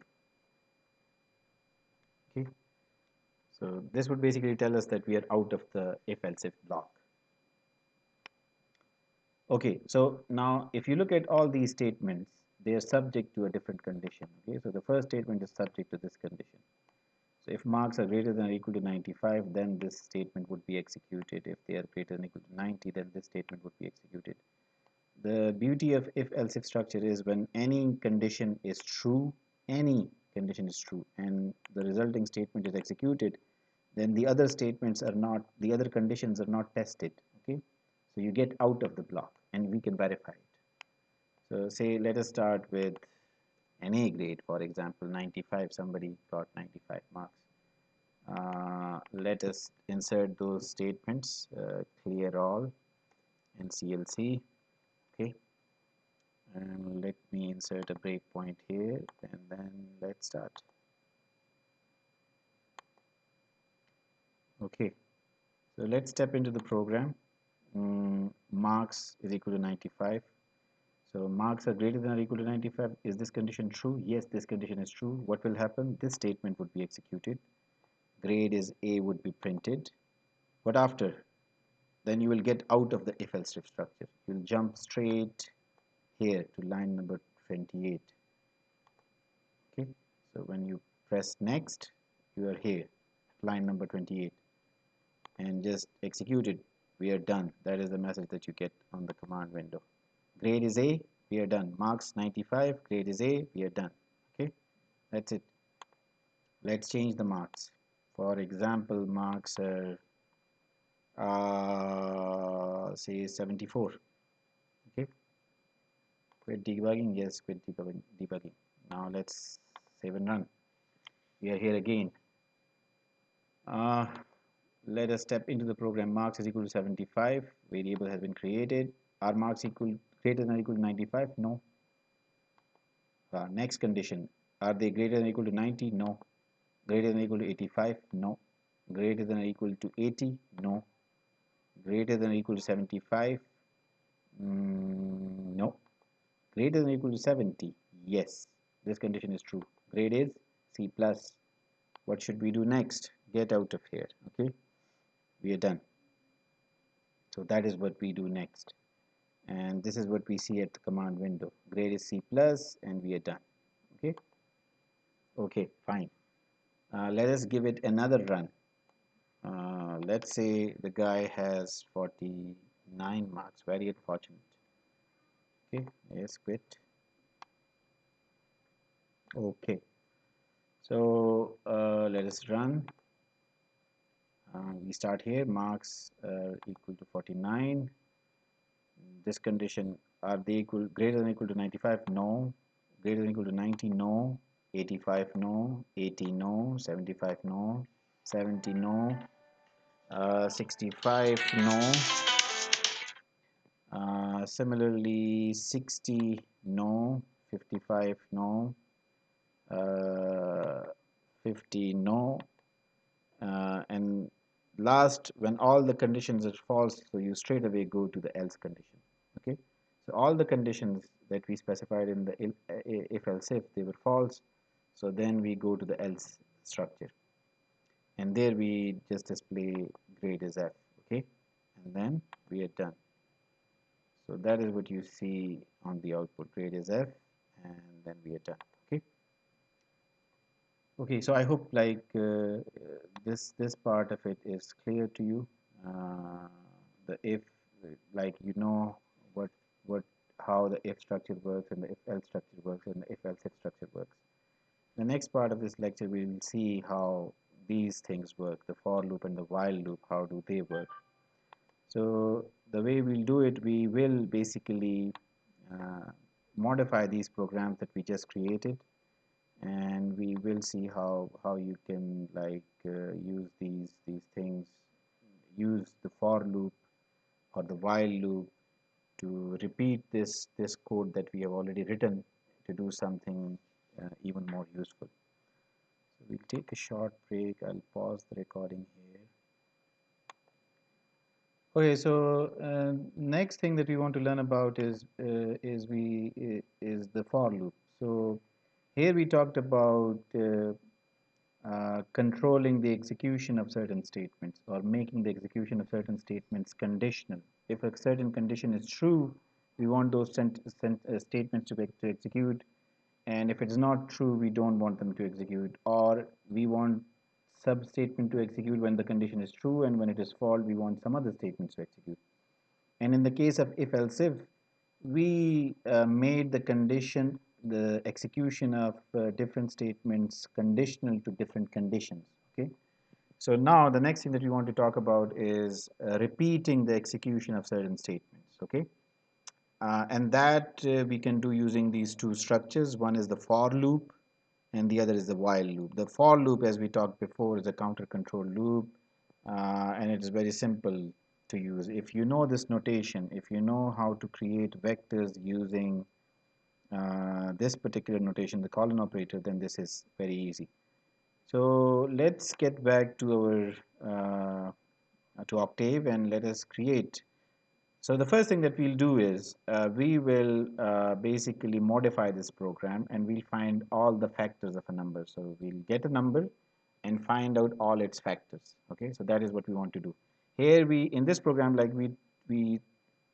Okay, so this would basically tell us that we are out of the if-elseif block. Okay, so now if you look at all these statements, they are subject to a different condition. Okay, so the first statement is subject to this condition. So if marks are greater than or equal to 95, then this statement would be executed. If they are greater than or equal to 90, then this statement would be executed. The beauty of if-elseif structure is when any condition is true, and the resulting statement is executed, then the other conditions are not tested. Okay, so you get out of the block and we can verify it. So say let us start with an A grade, for example, 95. Somebody got 95 marks. Let us insert those statements, clear all in CLC. Okay, and let me insert a breakpoint here, and then let's start. Okay, so let's step into the program. Marks is equal to 95. So marks are greater than or equal to 95. Is this condition true? Yes, this condition is true. What will happen? This statement would be executed. Grade is A would be printed. What after? Then you will get out of the if-elseif structure. You'll jump straight here to line number 28. Okay, so when you press next, you are here, line number 28, and just execute it. We are done. That is the message that you get on the command window. Grade is A, we are done. Marks 95, grade is A, we are done. Okay, that's it. Let's change the marks. For example, marks are say 74. Okay, quit debugging. Yes, quit debugging. Now let's save and run. We are here again. Let us step into the program. Marks is equal to 75. Variable has been created. Are marks equal greater than or equal to 95? No. Next condition. Are they greater than or equal to 90? No. Greater than or equal to 85? No. Greater than or equal to 80? No. Greater than or equal to 75? No. Greater than or equal to 70? Yes. This condition is true. Grade is C plus. What should we do next? Get out of here. Okay. We are done. So that is what we do next. And this is what we see at the command window. Grade is C plus, and we are done. Okay. Okay, fine. Let us give it another run. Let's say the guy has 49 marks. Very unfortunate. Okay, yes, quit. Okay. So let us run. We start here. Marks equal to 49. This condition, are they equal greater than or equal to 95? No. Greater than or equal to 90? No. 85? No. 80? No. 75? No. 70? No. 65? No. Similarly, 60? No. 55? No. 50? No. And last, when all the conditions are false, so you straight away go to the else condition. Okay, so all the conditions that we specified in the if-elseif, they were false, so then we go to the else structure, and there we just display grade as F. Okay, and then we are done. So that is what you see on the output. Grade is F, and then we are done. Okay. Okay, so I hope like this part of it is clear to you. The if, like you know what what how the if structure works and the if else structure works and the if else if structure works. The next part of this lecture we will see how these things work, the for loop and the while loop, how do they work. So the way we'll do it, we will basically modify these programs that we just created, and we will see how you can like use these things, use the for loop or the while loop to repeat this code that we have already written to do something even more useful. So we'll take a short break. I'll pause the recording here. Okay, so next thing that we want to learn about is the for loop. So here we talked about controlling the execution of certain statements or making the execution of certain statements conditional. If a certain condition is true, we want those statements to execute, and if it's not true, we don't want them to execute, or we want sub-statement to execute when the condition is true, and when it is false, we want some other statements to execute. And in the case of if-elseif, we made the condition, the execution of different statements conditional to different conditions. Okay. So now the next thing that we want to talk about is repeating the execution of certain statements. Okay. And that we can do using these two structures. One is the for loop, and the other is the while loop. The for loop, as we talked before, is a counter control loop, and it is very simple to use. If you know this notation, if you know how to create vectors using this particular notation, the colon operator, then this is very easy. So let's get back to our to Octave, and let us create. So the first thing that we'll do is we will basically modify this program, and we'll find all the factors of a number. So we'll get a number and find out all its factors. Okay, so that is what we want to do. Here we, in this program, like we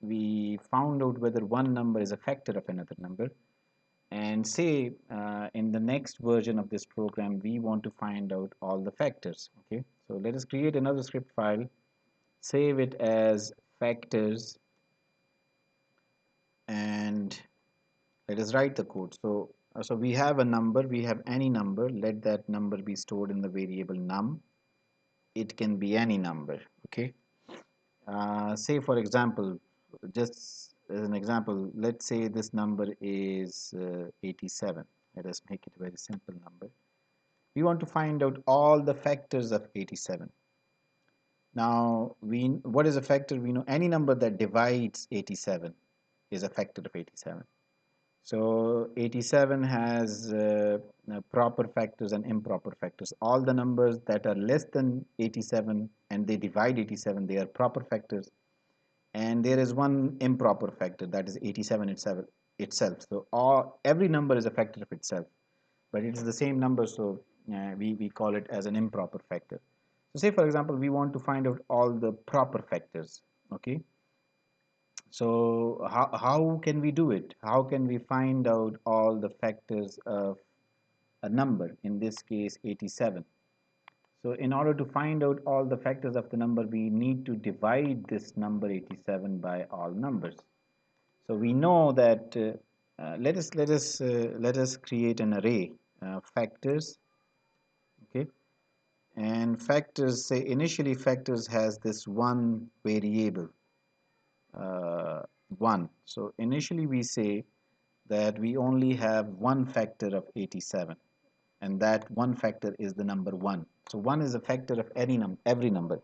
we found out whether one number is a factor of another number, and say in the next version of this program we want to find out all the factors. Okay, so let us create another script file, save it as factors, and let us write the code. So we have a number, we have any number. Let that number be stored in the variable num. It can be any number. Okay, say for example, just as an example, let's say this number is 87. Let us make it a very simple number. We want to find out all the factors of 87. Now, what is a factor? We know any number that divides 87 is a factor of 87. So 87 has proper factors and improper factors. All the numbers that are less than 87 and they divide 87, they are proper factors. And there is one improper factor, that is 87 itself. So every number is a factor of itself, but it is the same number, so we call it as an improper factor. So say for example we want to find out all the proper factors. Okay, so how can we do it? How can we find out all the factors of a number, in this case 87? So in order to find out all the factors of the number, we need to divide this number 87 by all numbers. So we know that let us create an array, factors. Okay, and factors, say initially factors has this one variable, uh, 1. So initially we say that we only have one factor of 87, and that one factor is the number 1. So 1 is a factor of every number.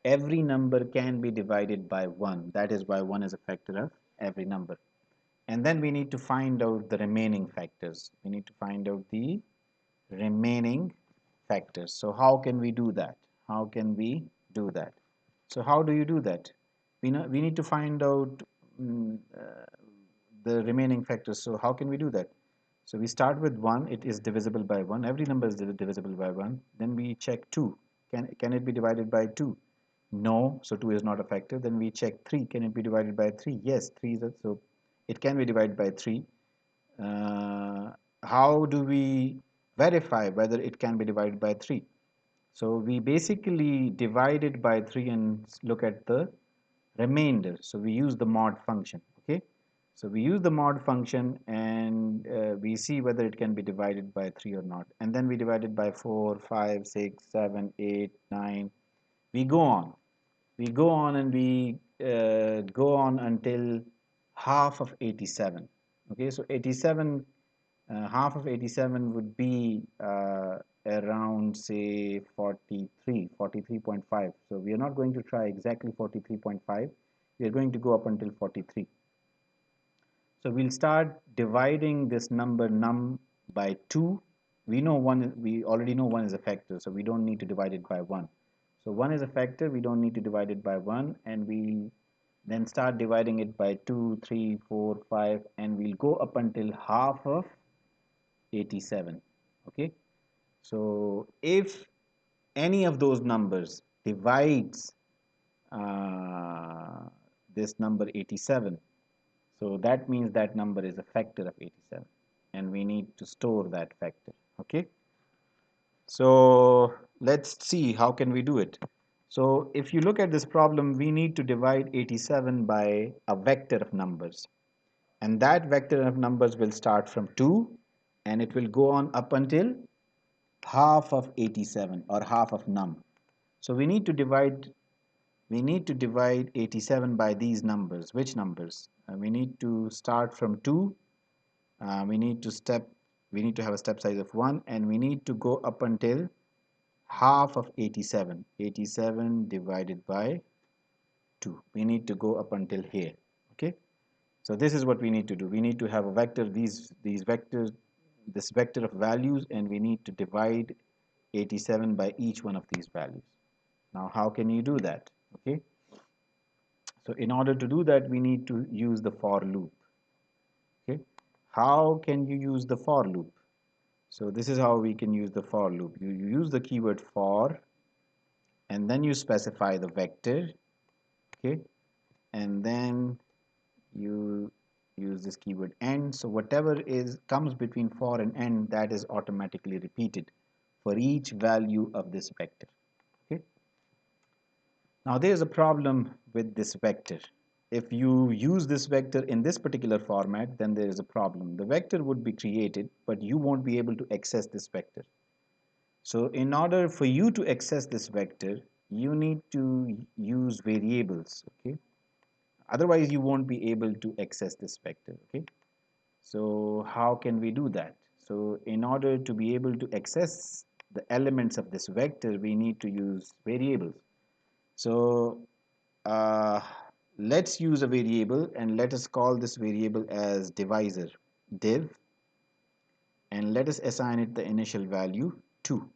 Every number can be divided by 1. That is why 1 is a factor of every number. And then we need to find out the remaining factors. We need to find out the remaining factors. So how can we do that? How can we do that? So how do you do that? We need to find out the remaining factors. So how can we do that? So we start with 1. It is divisible by 1. Every number is divisible by 1. Then we check 2. Can it be divided by 2? No. So 2 is not a factor. Then we check 3. Can it be divided by 3? Yes, 3 is so it can be divided by 3. How do we verify whether it can be divided by 3? So we basically divide it by 3 and look at the remainder. So we use the mod function. Okay, so we use the mod function, and we see whether it can be divided by 3 or not, and then we divide it by 4, 5, 6, 7, 8, 9. We go on, and we go on until half of 87. Okay, so 87, half of 87 would be around, say, 43.5. So we are not going to try exactly 43.5. We are going to go up until 43. So we'll start dividing this number num by 2. We already know 1 is a factor, so we don't need to divide it by 1. So 1 is a factor, we don't need to divide it by 1, and we then start dividing it by 2, 3, 4, 5, and we'll go up until half of 87. Okay, so if any of those numbers divides uh, this number 87, so that means that number is a factor of 87, and we need to store that factor. Okay, so let's see how can we do it. So if you look at this problem, we need to divide 87 by a vector of numbers, and that vector of numbers will start from 2, and it will go on up until half of 87, or half of num. So we need to divide 87 by these numbers. Which numbers? We need to start from 2. We need to we need to have a step size of 1, and we need to go up until half of 87. 87 divided by 2. We need to go up until here. Okay, so this is what we need to do. We need to have a vector, these vectors, this vector of values, and we need to divide 87 by each one of these values. Now how can you do that? Okay, so in order to do that, we need to use the for loop. Okay, how can you use the for loop? So this is how we can use the for loop. You use the keyword for, and then you specify the vector. Okay, and then you use this keyword end. So whatever is comes between for and end, that is automatically repeated for each value of this vector. Okay, now there is a problem with this vector. If you use this vector in this particular format, then there is a problem. The vector would be created, but you won't be able to access this vector. So in order for you to access this vector, you need to use variables. Okay, otherwise you won't be able to access this vector. Okay, so how can we do that? So in order to be able to access the elements of this vector, we need to use variables. So uh, let's use a variable, and let us call this variable as divisor div, and let us assign it the initial value 2.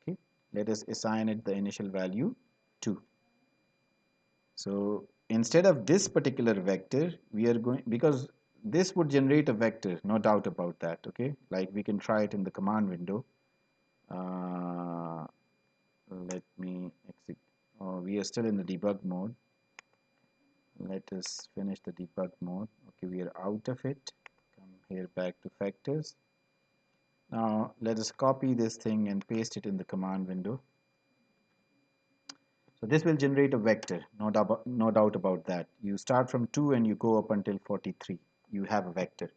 Okay, let us assign it the initial value 2. So instead of this particular vector, we are going, because this would generate a vector, no doubt about that. Okay, like we can try it in the command window. uh, Let me exit. Oh, we are still in the debug mode. Let us finish the debug mode. Okay, we are out of it. Come here back to factors. Now let us copy this thing and paste it in the command window. So this will generate a vector, no doubt about that. You start from 2 and you go up until 43. You have a vector.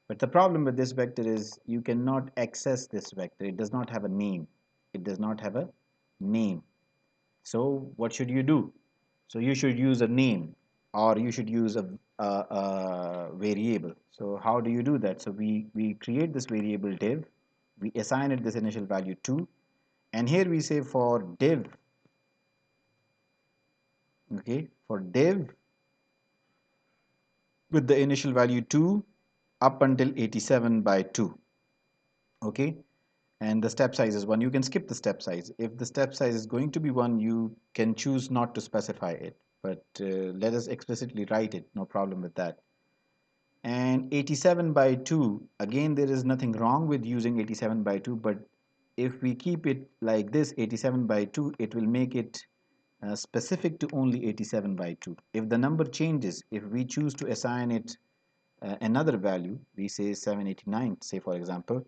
But the problem with this vector is you cannot access this vector. It does not have a name. It does not have a name. So what should you do? So you should use a name, or you should use a variable. So how do you do that? So we create this variable div. We assign it this initial value 2. And here we say for div, okay, for div with the initial value 2 up until 87 by 2. Okay, and the step size is 1. You can skip the step size. If the step size is going to be 1, you can choose not to specify it, but let us explicitly write it, no problem with that. And 87 by 2, again, there is nothing wrong with using 87 by 2, but if we keep it like this, 87 by 2, it will make it specific to only 87 by 2. If the number changes, if we choose to assign it another value, we say 789, say for example,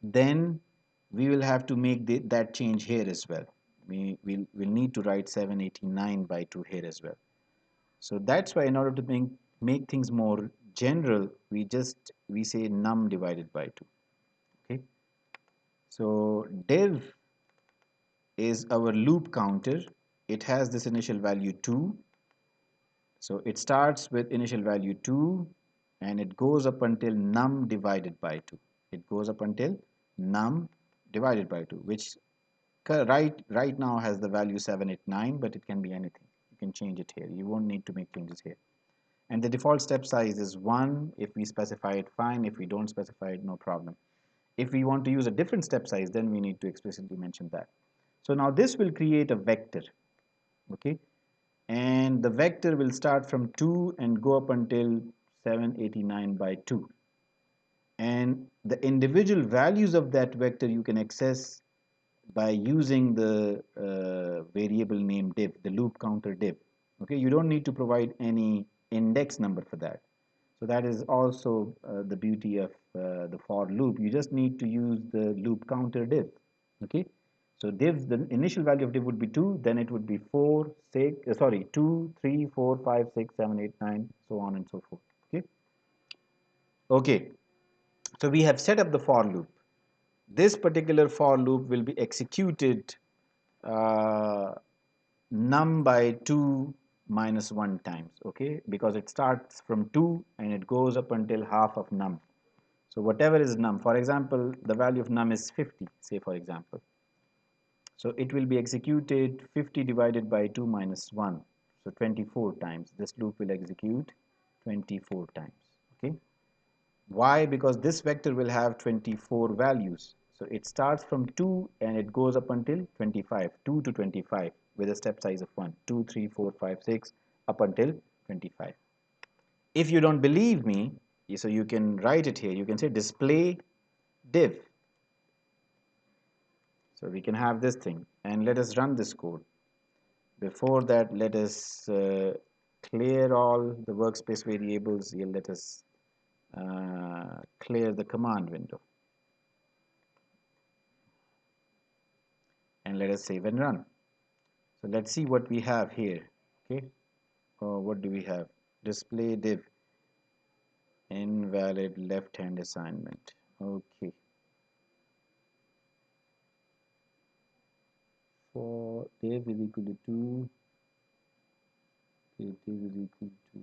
then we will have to make that change here as well. We'll need to write 789 by 2 here as well. So that's why in order to make things more general, we say num divided by 2. Okay, so div is our loop counter. It has this initial value 2. So it starts with initial value 2 and it goes up until num divided by 2. It goes up until num divided by 2, which right now has the value 789, but it can be anything. You can change it here. You won't need to make changes here. And the default step size is 1. If we specify it, fine. If we don't specify it, no problem. If we want to use a different step size, then we need to explicitly mention that. So now this will create a vector. Okay, and the vector will start from 2 and go up until 789 by 2. And the individual values of that vector you can access by using the variable name div, the loop counter div. Okay, you don't need to provide any index number for that. So that is also the beauty of the for loop. You just need to use the loop counter div. Okay, so div, the initial value of div would be 2, then it would be 4, 6, sorry, 2, 3, 4, 5, 6, 7, 8, 9, so on and so forth. Okay, okay. So we have set up the for loop. This particular for loop will be executed uh, num by 2 minus 1 times, okay, because it starts from 2 and it goes up until half of num. So whatever is num, for example, the value of num is 50, say for example. So it will be executed 50 divided by 2 minus 1. So 24 times. This loop will execute 24 times. Okay. Why? Because this vector will have 24 values. So it starts from 2 and it goes up until 25. 2 to 25 with a step size of 1. 2, 3, 4, 5, 6 up until 25. If you don't believe me, so you can write it here. You can say display div. So we can have this thing and let us run this code. Before that, let us clear all the workspace variables. Here, let us clear the command window. And let us save and run. So let's see what we have here. Okay. What do we have? Display div. Invalid left hand assignment. Okay. For div is equal to 2. Okay, div is equal to,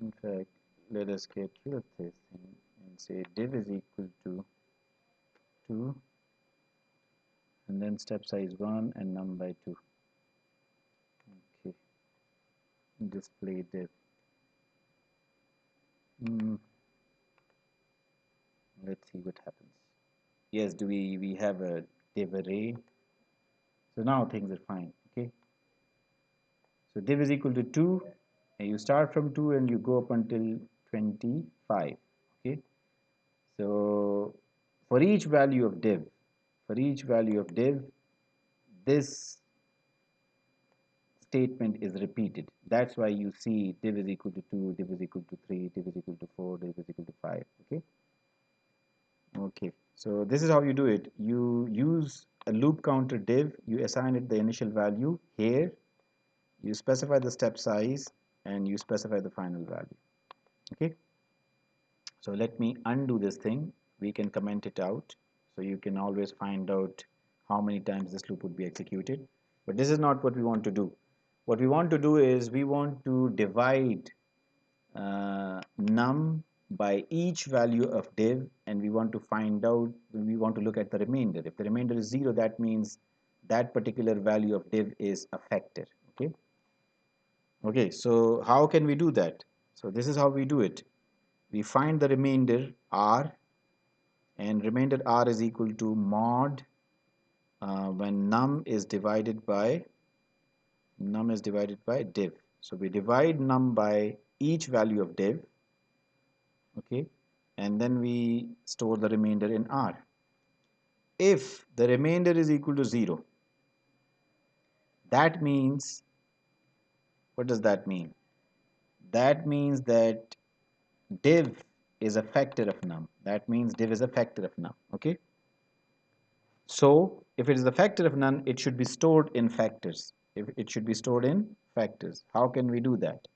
in fact, let us get rid of this thing and say div is equal to 2 and then step size 1 and num by 2. Okay, display div. Let's see what happens. Yes, do we have a div array? So now things are fine. Okay, so div is equal to 2 and you start from 2 and you go up until 25. Okay, so for each value of div, this statement is repeated. That's why you see div is equal to 2, div is equal to 3, div is equal to 4, div is equal to 5. Okay. Okay. So this is how you do it. You use a loop counter div. You assign it the initial value here. You specify the step size and you specify the final value. Okay. So let me undo this thing. We can comment it out. So you can always find out how many times this loop would be executed. But this is not what we want to do. What we want to do is we want to divide num by each value of div, and we want to find out, we want to look at the remainder. If the remainder is 0, that means that particular value of div is a factor. Okay. Okay, so how can we do that? So this is how we do it. We find the remainder r, and remainder r is equal to mod when num is divided by div. So we divide num by each value of div. Okay, and then we store the remainder in r. If the remainder is equal to 0, that means, what does that mean? That means that div is a factor of num. That means div is a factor of num. Okay, so if it is a factor of none, it should be stored in factors. If it should be stored in factors, how can we do that?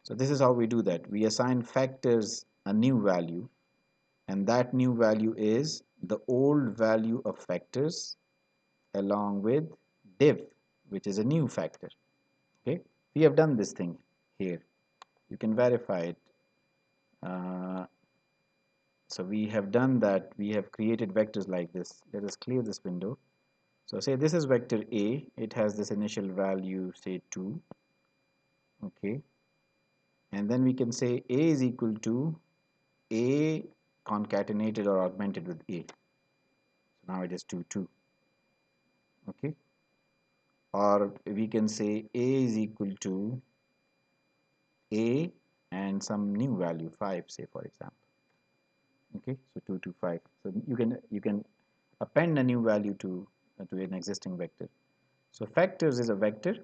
So this is how we do that. We assign factors a new value, and that new value is the old value of factors along with div, which is a new factor. Okay, we have done this thing here. You can verify it. So we have done that. We have created vectors like this. Let us clear this window. So say this is vector A. It has this initial value, say 2. Okay, and then we can say A is equal to A concatenated or augmented with A. So now it is 2, 2. Okay, or we can say A is equal to A and some new value 5, say for example. Okay, so 2 to 5. So you can append a new value to an existing vector. So factors is a vector,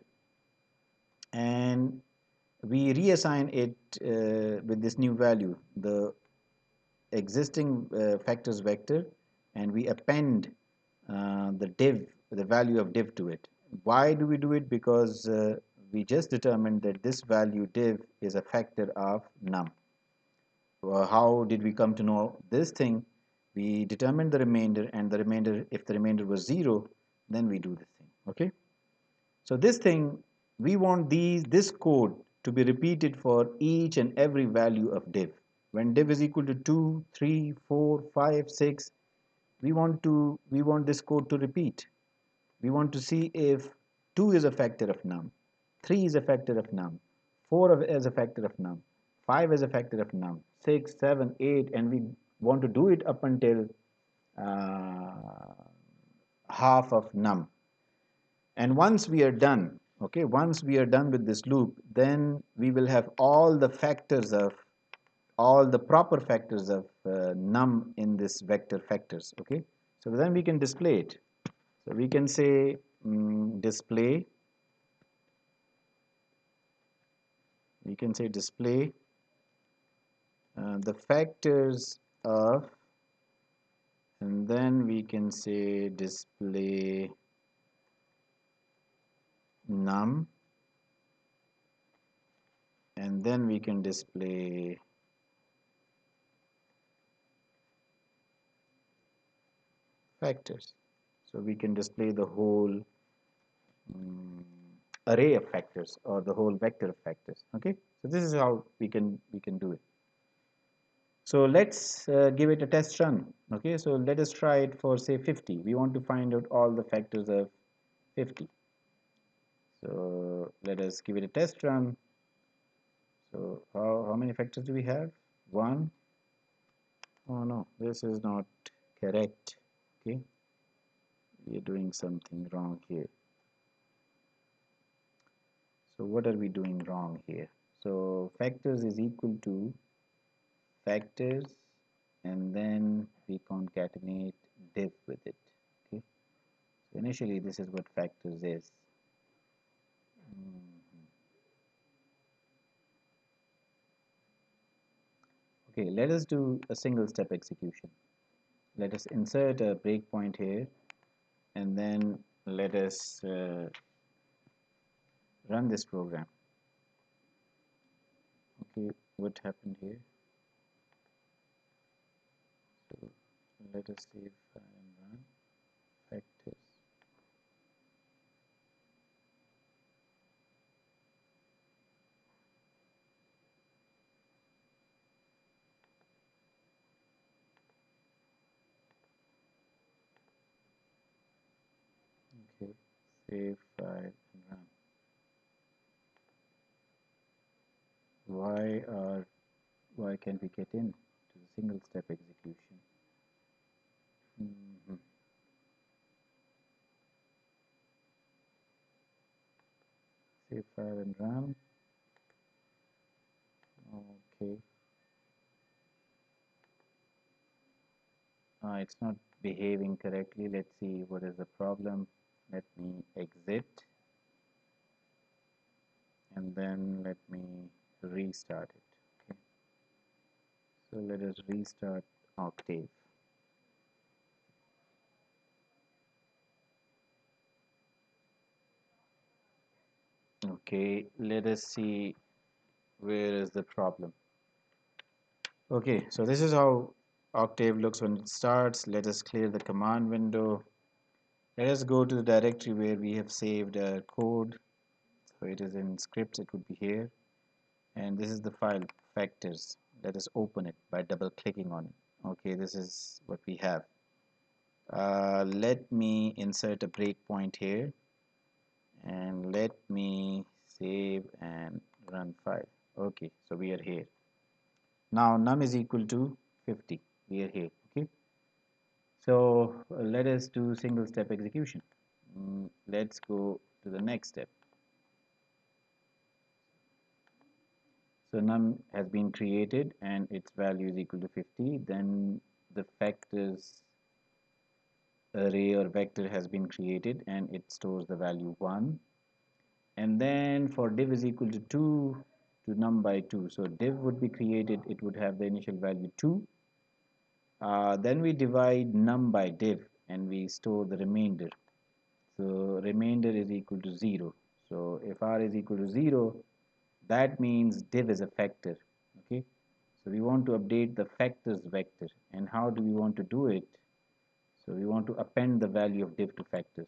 and we reassign it with this new value, the existing factors vector, and we append the value of div to it. Why do we do it? Because we just determined that this value div is a factor of num. How did we come to know this thing? We determined the remainder, and the remainder, if the remainder was 0, then we do this thing. Okay, so this thing we want this code to be repeated for each and every value of div. When div is equal to 2, 3, 4, 5, 6, we want this code to repeat. We want to see if 2 is a factor of num, 3 is a factor of num, 4 is a factor of num, 5 is a factor of num, 6, 7, 8, and we want to do it up until uh, half of num. And once we are done, okay, once we are done with this loop, then we will have all the factors of all the proper factors of num in this vector factors. Okay, so then we can display it. So we can say display, we can say display the factors of, and then we can say display num, and then we can display factors. So we can display the whole mm, array of factors or the whole vector of factors. Okay, so this is how we can do it. So let's give it a test run. Okay, so let us try it for say 50. We want to find out all the factors of 50. So let us give it a test run. So how many factors do we have? 1. Oh no, this is not correct. Okay, we are doing something wrong here. So what are we doing wrong here? So factors is equal to factors, and then we concatenate div with it. Okay, so initially this is what factors is. Okay, let us do a single step execution. Let us insert a breakpoint here, and then let us run this program. Okay, what happened here? So let us see if I can run factors. Okay, save file and run. Why can't we get in to the single step execution? Save file and run. Okay. It's not behaving correctly. Let's see what is the problem. Let me exit, and then let me restart it. Okay. So let us restart Octave. Okay, let us see where is the problem. Okay, so this is how Octave looks when it starts. Let us clear the command window. Let us go to the directory where we have saved our code. So it is in scripts, it would be here. And this is the file factors. Let us open it by double clicking on it. Okay, this is what we have. Let me insert a breakpoint here, and let me save and run file. Okay, so we are here. Now num is equal to 50. We are here. Okay, so let us do single step execution. Let's go to the next step. So num has been created and its value is equal to 50. Then the factors array or vector has been created and it stores the value 1. And then for div is equal to 2 to num by 2. So div would be created, it would have the initial value 2. Then we divide num by div and we store the remainder. So remainder is equal to 0. So if r is equal to 0, that means div is a factor. Okay, so we want to update the factors vector. And how do we want to do it? So we want to append the value of div to factors.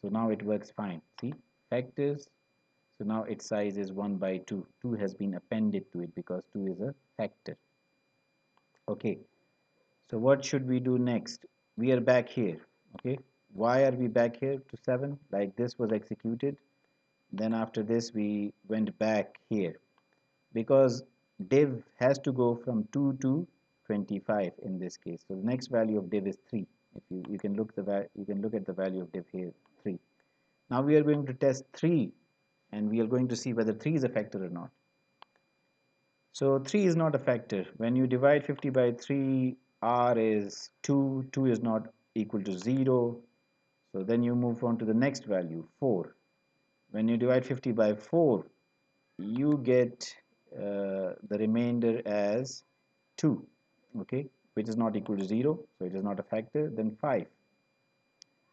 So now it works fine. See, factors So now its size is 1 by 2. 2 has been appended to it because 2 is a factor. Okay, so what should we do next? We are back here. Okay, why are we back here to 7? Like this was executed. Then after this we went back here because div has to go from 2 to 25 in this case. So the next value of div is 3. If you can look at the value of div here, 3. Now we are going to test 3 and we are going to see whether 3 is a factor or not. So 3 is not a factor. When you divide 50 by 3, r is 2, 2 is not equal to 0. So then you move on to the next value, 4. When you divide 50 by 4, you get the remainder as 2, okay, which is not equal to 0, so it is not a factor. Then 5.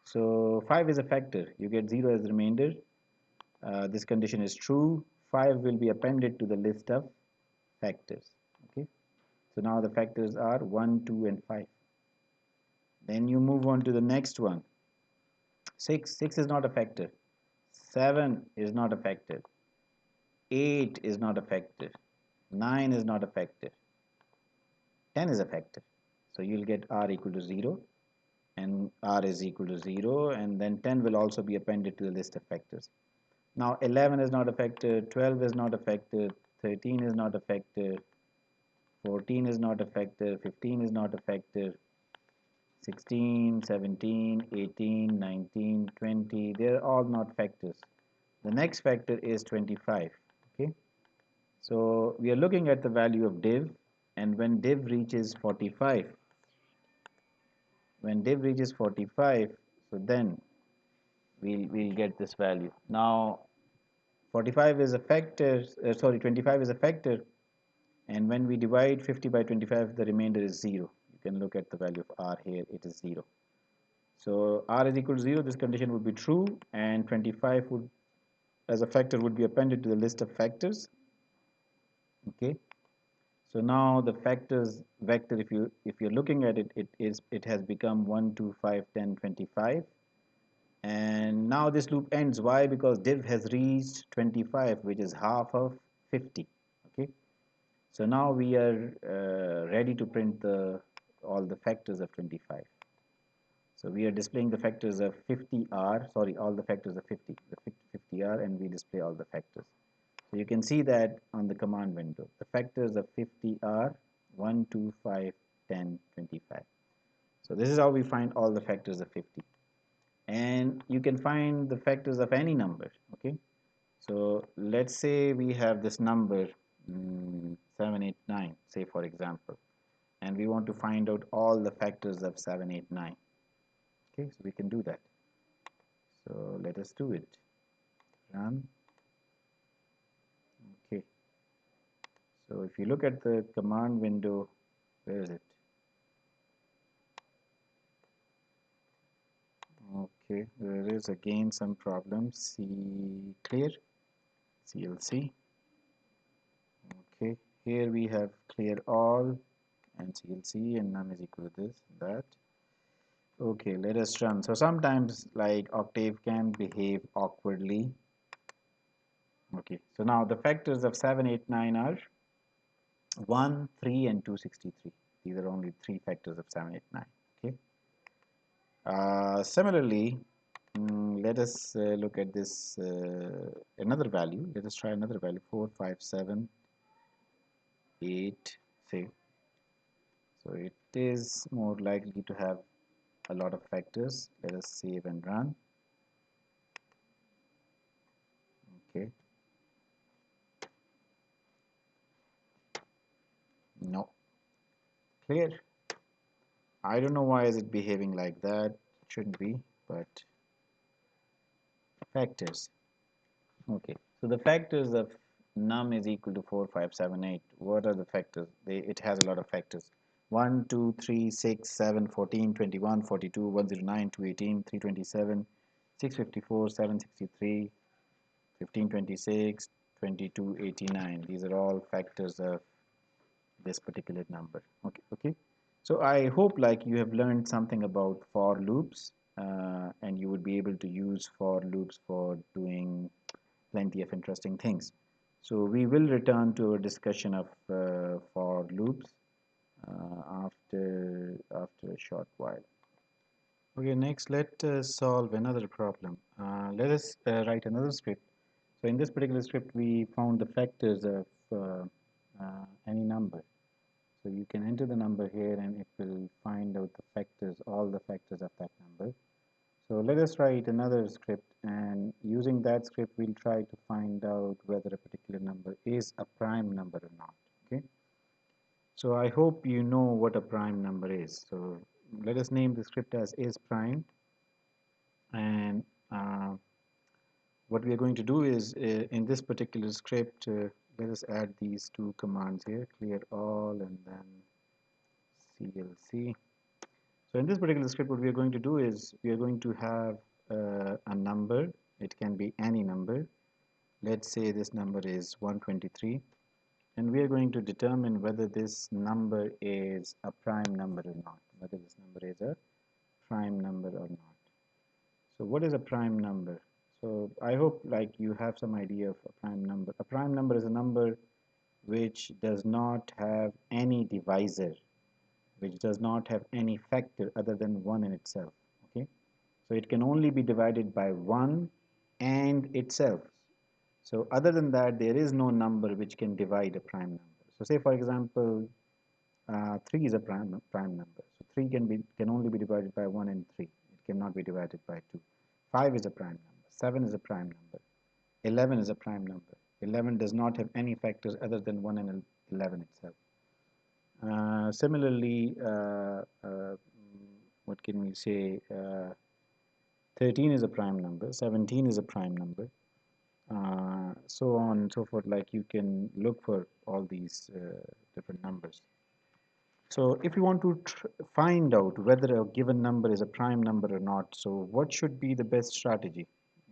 So 5 is a factor. You get 0 as the remainder. This condition is true. 5 will be appended to the list of factors. Okay, so now the factors are 1, 2, and 5. Then you move on to the next one. 6 is not a factor. 7 is not a factor. 8 is not a factor. 9 is not a factor. 10 is a factor. So you'll get r equal to 0 and r is equal to 0, and then 10 will also be appended to the list of factors. Now 11 is not a factor, 12 is not a factor, 13 is not a factor, 14 is not a factor, 15 is not a factor, 16, 17, 18, 19, 20, they're all not factors. The next factor is 25. Okay, so we are looking at the value of div, and when div reaches 45, so then we'll get this value. Now 45 is a factor, 25 is a factor, and when we divide 50 by 25, the remainder is 0. You can look at the value of r here, it is 0. So r is equal to 0, this condition would be true, and 25 would, as a factor, would be appended to the list of factors. Okay, so now the factors vector, if you're looking at it, it has become 1, 2, 5, 10, 25. And now this loop ends. Why? Because div has reached 25, which is half of 50. Okay, so now we are ready to print all the factors of 25. So we are displaying the factors of 50r, sorry, all the factors of 50, the 50r, and we display all the factors. So you can see that on the command window. The factors of 50 are 1, 2, 5, 10, 25. So this is how we find all the factors of 50. And you can find the factors of any number. Okay, so let's say we have this number 7, 8, 9, say for example, and we want to find out all the factors of 7, 8, 9. Okay, so we can do that. So let us do it. Run. Okay, so if you look at the command window, where is it? Okay, there is again some problem. Clear, CLC. Okay, here we have clear all and CLC, and num is equal to this, that. Okay, let us run. So sometimes like Octave can behave awkwardly. Okay, so now the factors of 7, 8, 9 are 1, 3, and 263. These are only 3 factors of 7, 8, 9. Okay. Similarly, let us look at this another value. Let us try another value, 4, 5, 7, 8, say. So it is more likely to have a lot of factors. Let us save and run. Okay. No. Clear. I don't know why is it behaving like that. It shouldn't be, but factors. Okay. So the factors of num is equal to 4, 5, 7, 8. What are the factors? It has a lot of factors. 1, 2, 3, 6, 7, 14, 21, 42, 109, 218, 327, 654, 763, 1526, 2289. These are all factors of this particular number. Okay. So I hope like you have learned something about for loops, and you would be able to use for loops for doing plenty of interesting things. So we will return to a discussion of for loops after a short while. Okay, next let us solve another problem. Let us write another script. So in this particular script, we found the factors of any number. So you can enter the number here and it will find out the factors, all the factors of that number. So let us write another script, and using that script we'll try to find out whether a particular number is a prime number or not. Okay. So I hope you know what a prime number is. So let us name the script as is prime, and what we are going to do is in this particular script, let us add these two commands here, clear all and then CLC. So in this particular script, what we are going to do is we are going to have a number. It can be any number. Let's say this number is 123, and we are going to determine whether this number is a prime number or not, whether this number is a prime number or not. So what is a prime number? So I hope like you have some idea of a prime number. A prime number is a number which does not have any divisor, which does not have any factor other than 1 in itself. Okay, so it can only be divided by 1 and itself. So other than that, there is no number which can divide a prime number. So say for example, 3 is a prime number. So 3 can only be divided by 1 and 3. It cannot be divided by 2. 5 is a prime number. 7 is a prime number. 11 is a prime number. 11 does not have any factors other than 1 and 11 itself. Similarly, what can we say? 13 is a prime number. 17 is a prime number. So on and so forth. Like you can look for all these different numbers. So if you want to find out whether a given number is a prime number or not, so what should be the best strategy?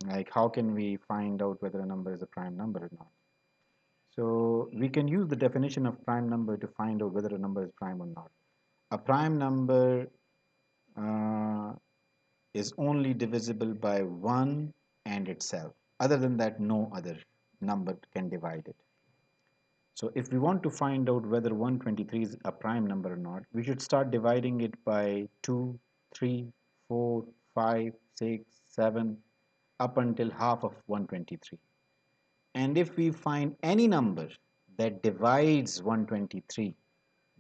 Like how can we find out whether a number is a prime number or not? So we can use the definition of prime number to find out whether a number is prime or not. A prime number uh, is only divisible by 1 and itself. Other than that, no other number can divide it. So if we want to find out whether 123 is a prime number or not, we should start dividing it by 2, 3, 4, 5, 6, 7, up until half of 123. And if we find any number that divides 123,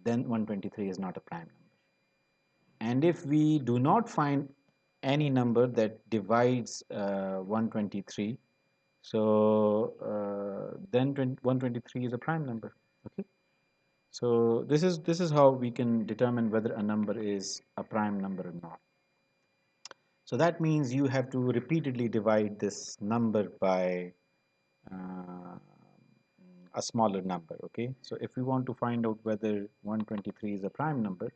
then 123 is not a prime number. And if we do not find any number that divides 123, so then 123 is a prime number. Okay. So this is how we can determine whether a number is a prime number or not. So that means you have to repeatedly divide this number by uh, a smaller number. Okay, so if we want to find out whether 123 is a prime number,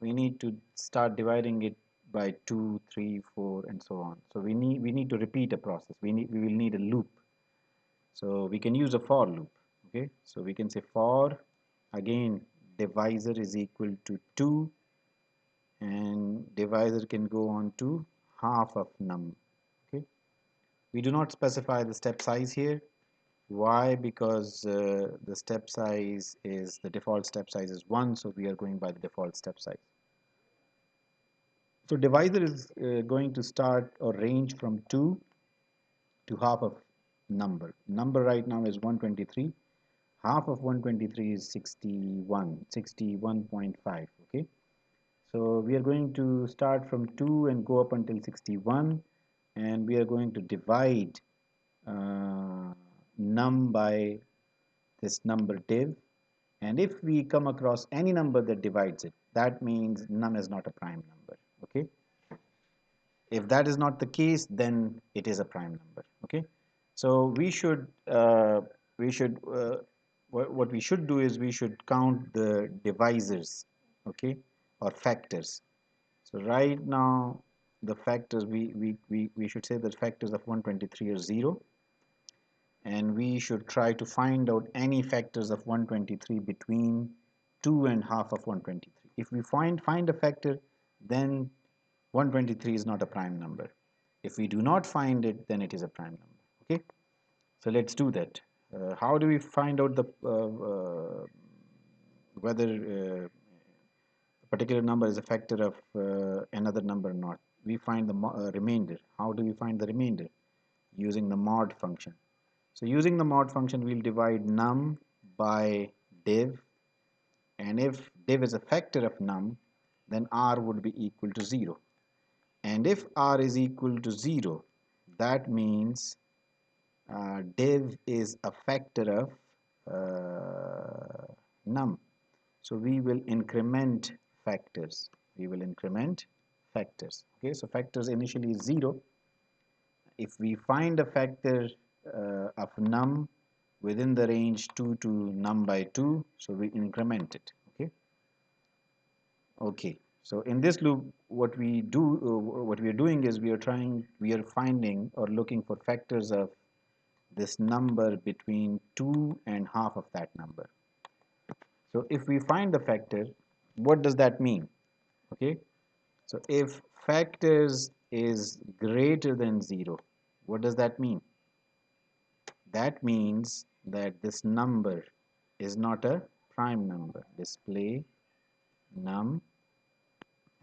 we need to start dividing it by 2, 3, 4, and so on. So we need to repeat a process. We will need a loop. So we can use a for loop. Okay, so we can say for, again, divisor is equal to 2, and divisor can go on to half of num. Okay, we do not specify the step size here. Why? Because the step size is, the default step size is 1, so we are going by the default step size. So divisor is going to start or range from 2 to half of number. Number right now is 123. Half of 123 is 61.5. Okay, so we are going to start from 2 and go up until 61, and we are going to divide num by this number div, and if we come across any number that divides it, that means num is not a prime number. Okay, if that is not the case, then it is a prime number. Okay, so what we should do is we should count the divisors, okay, or factors. So right now the factors, we should say that factors of 123 are 0, and we should try to find out any factors of 123 between 2 and half of 123. If we find a factor, then 123 is not a prime number. If we do not find it, then it is a prime number. Okay, So let's do that. How do we find out the whether a particular number is a factor of another number or not? We find the remainder. How do we find the remainder? Using the mod function. So using the mod function, we'll divide num by div, and if div is a factor of num, then r would be equal to 0. And if r is equal to 0, that means div is a factor of num. So we will increment factors. We will increment factors. Okay, so factors initially is 0. If we find a factor of num within the range 2 to num by 2, so we increment it. Okay, so in this loop, what we do, what we are doing is we are finding or looking for factors of this number between 2 and half of that number. So if we find the factor, what does that mean? Okay, so if factors is greater than 0, what does that mean? That means that this number is not a prime number. Display num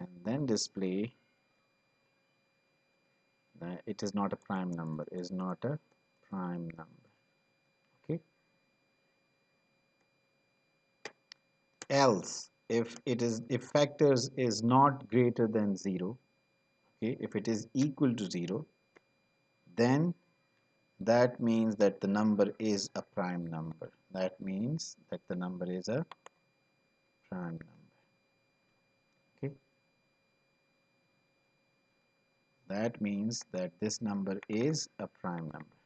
and then display that it is not a prime number, is not a prime number. Okay, else if factors is not greater than 0, okay, if it is equal to 0, then that means that the number is a prime number. That means that the number is a prime number. Okay, that means that this number is a prime number,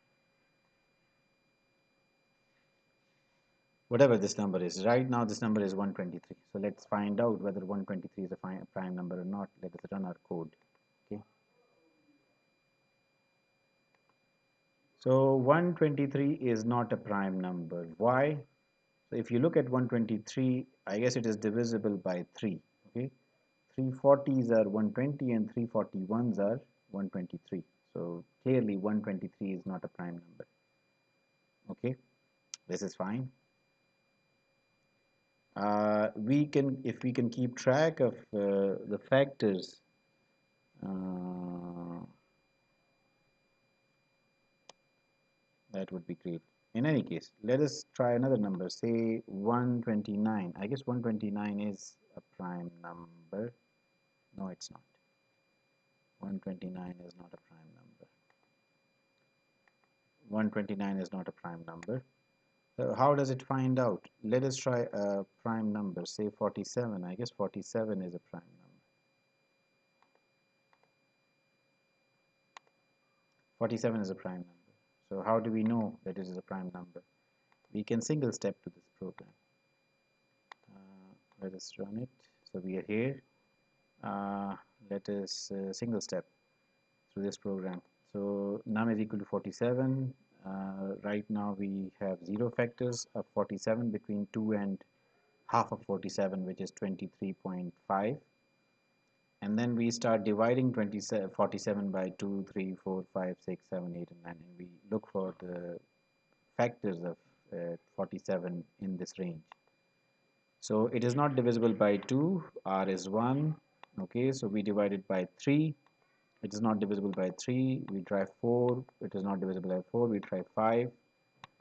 whatever this number is. Right now this number is 123. So let's find out whether 123 is a prime number or not. Let us run our code. Okay, so 123 is not a prime number. Why? So if you look at 123, I guess it is divisible by 3. Okay, 340s are 120 and 341s are 123. So clearly 123 is not a prime number. Okay, this is fine. If we can keep track of the factors, that would be great. In any case, let us try another number, say 129. I guess 129 is a prime number. No, it's not. 129 is not a prime number. 129 is not a prime number. So how does it find out? Let us try a prime number, say 47. I guess 47 is a prime number. 47 is a prime number. So how do we know that it is a prime number? We can single step to this program. Let us run it. So we are here. Let us single step through this program. So num is equal to 47. Right now we have 0 factors of 47 between 2 and half of 47, which is 23.5. And then we start dividing 47 by 2, 3, 4, 5, 6, 7, 8, and 9. And we look for the factors of 47 in this range. So it is not divisible by 2, r is 1. Okay, so we divide it by 3. It is not divisible by 3. We try 4. It is not divisible by 4. We try 5.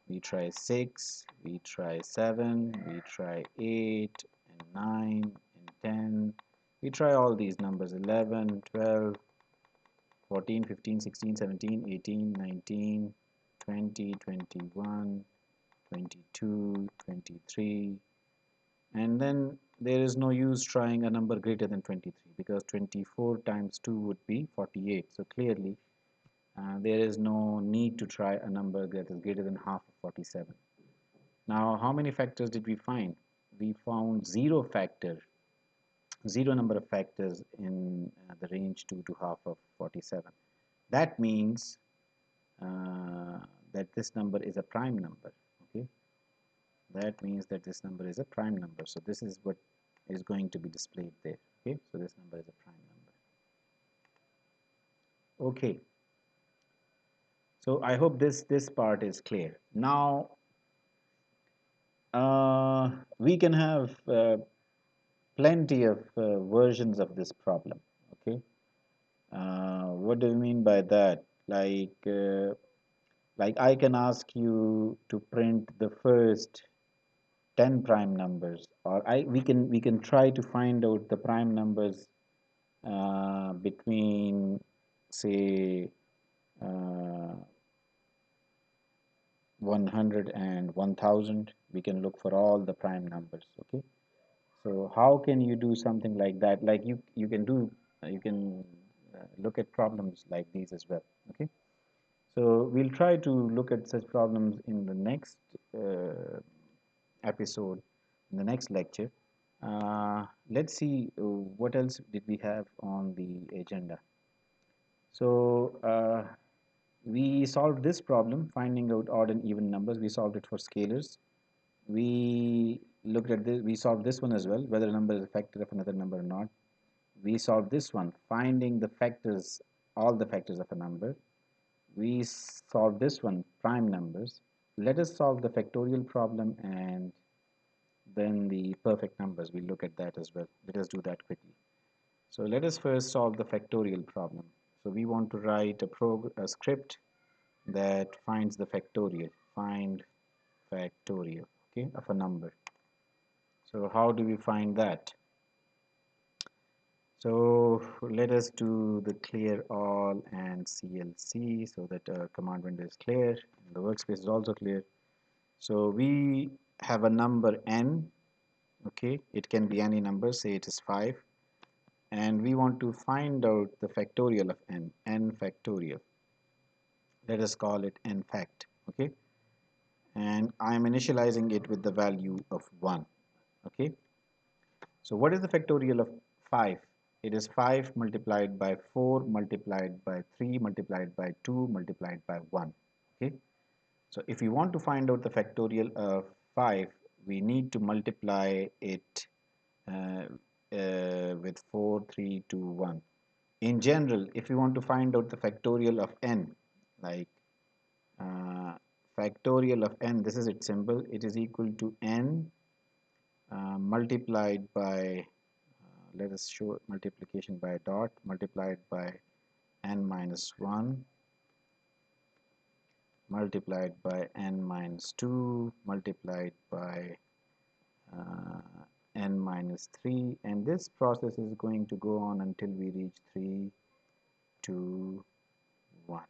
We try 6. We try 7. We try 8 and 9 and 10. We try all these numbers: 11, 12, 14, 15, 16, 17, 18, 19, 20, 21, 22, 23. And then there is no use trying a number greater than 23, because 24 times 2 would be 48. So clearly there is no need to try a number that is greater than half of 47. Now how many factors did we find? We found 0 number of factors in the range 2 to half of 47. That means that this number is a prime number. Okay, that means that this number is a prime number. So this is what is going to be displayed there. Okay, so this number is a prime number. Okay, So I hope this part is clear. Now we can have plenty of versions of this problem. Okay, what do you mean by that? Like I can ask you to print the first 10 prime numbers, or we can try to find out the prime numbers between, say, uh, 100 and 1000. We can look for all the prime numbers. Okay, so how can you do something like that? Like you can do you can look at problems like these as well. Okay, so we'll try to look at such problems in the next uh, episode, in the next lecture. Let's see what else did we have on the agenda. So we solved this problem, finding out odd and even numbers. We solved it for scalars. We looked at this. We solved this one as well, whether a number is a factor of another number or not. We solved this one, finding the factors, all the factors of a number. We solved this one, prime numbers. Let us solve the factorial problem and then the perfect numbers. We'll look at that as well. Let us do that quickly. So let us first solve the factorial problem. So we want to write a script that finds the factorial. Find factorial, okay, of a number. So how do we find that? So let us do the clear all and CLC so that command window is clear. The workspace is also clear. So we have a number n, okay, it can be any number, say it is 5, and we want to find out the factorial of n factorial. Let us call it n fact, okay, and I am initializing it with the value of 1, okay. So what is the factorial of 5? It is 5 multiplied by 4 multiplied by 3 multiplied by 2 multiplied by 1, okay. So if we want to find out the factorial of 5, we need to multiply it uh, with 4, 3, 2, 1. In general, if you want to find out the factorial of n, like uh, factorial of n, this is its symbol, it is equal to n multiplied by, let us show multiplication by a dot, multiplied by n minus 1 multiplied by n minus 2 multiplied by uh, n minus 3, and this process is going to go on until we reach 3, 2, 1.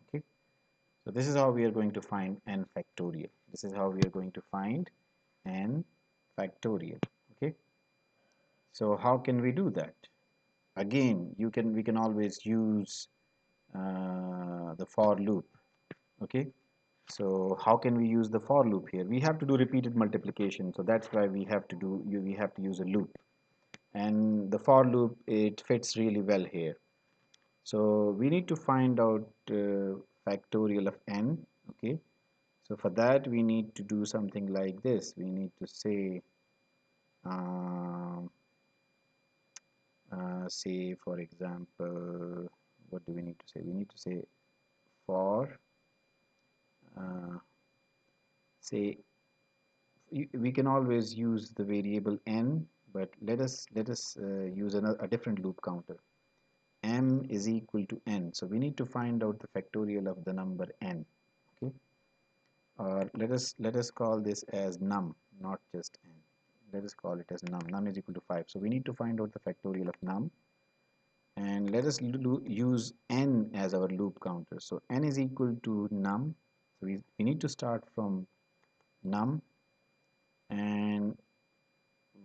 Okay, so this is how we are going to find n factorial. This is how we are going to find n factorial. Okay, so how can we do that? Again, we can always use the for loop. Okay, so how can we use the for loop here? We have to do repeated multiplication, so that's why we have to use a loop, and the for loop, it fits really well here. So we need to find out factorial of n. Okay, so for that we need to do something like this. We need to say um, say, for example, what do we need to say? We need to say for uh, say we can always use the variable n, but let us use a different loop counter. M is equal to n, so we need to find out the factorial of the number n. Okay, or let us call this as num, not just n. Let us call it as num. Num is equal to 5, so we need to find out the factorial of num, and let us use n as our loop counter. So n is equal to num, so we need to start from num, and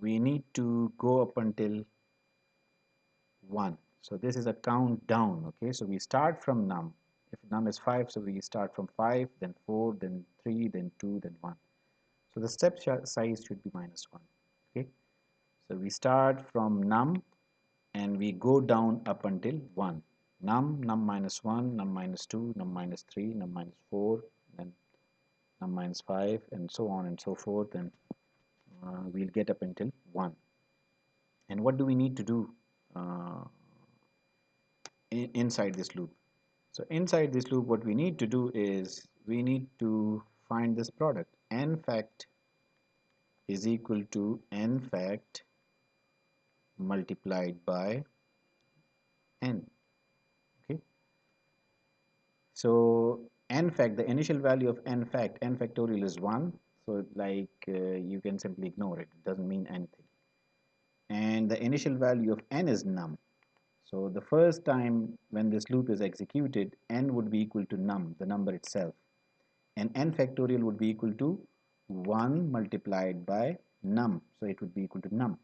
we need to go up until 1. So this is a countdown. Okay, so we start from num. If num is 5, so we start from 5, then 4, then 3, then 2, then 1. So the step size should be minus 1. Okay, so we start from num and we go down up until 1. Num minus 1, num minus 2, num minus 3, num minus 4, then num minus 5, and so on and so forth, and we'll get up until 1. And what do we need to do inside this loop? So inside this loop, what we need to do is we need to find this product. N fact is equal to n fact multiplied by n. Okay. So n fact, the initial value of n fact, n factorial is 1. So like you can simply ignore it. It doesn't mean anything. And the initial value of n is num. So the first time when this loop is executed, n would be equal to num, the number itself. And n factorial would be equal to 1 multiplied by num. So it would be equal to num.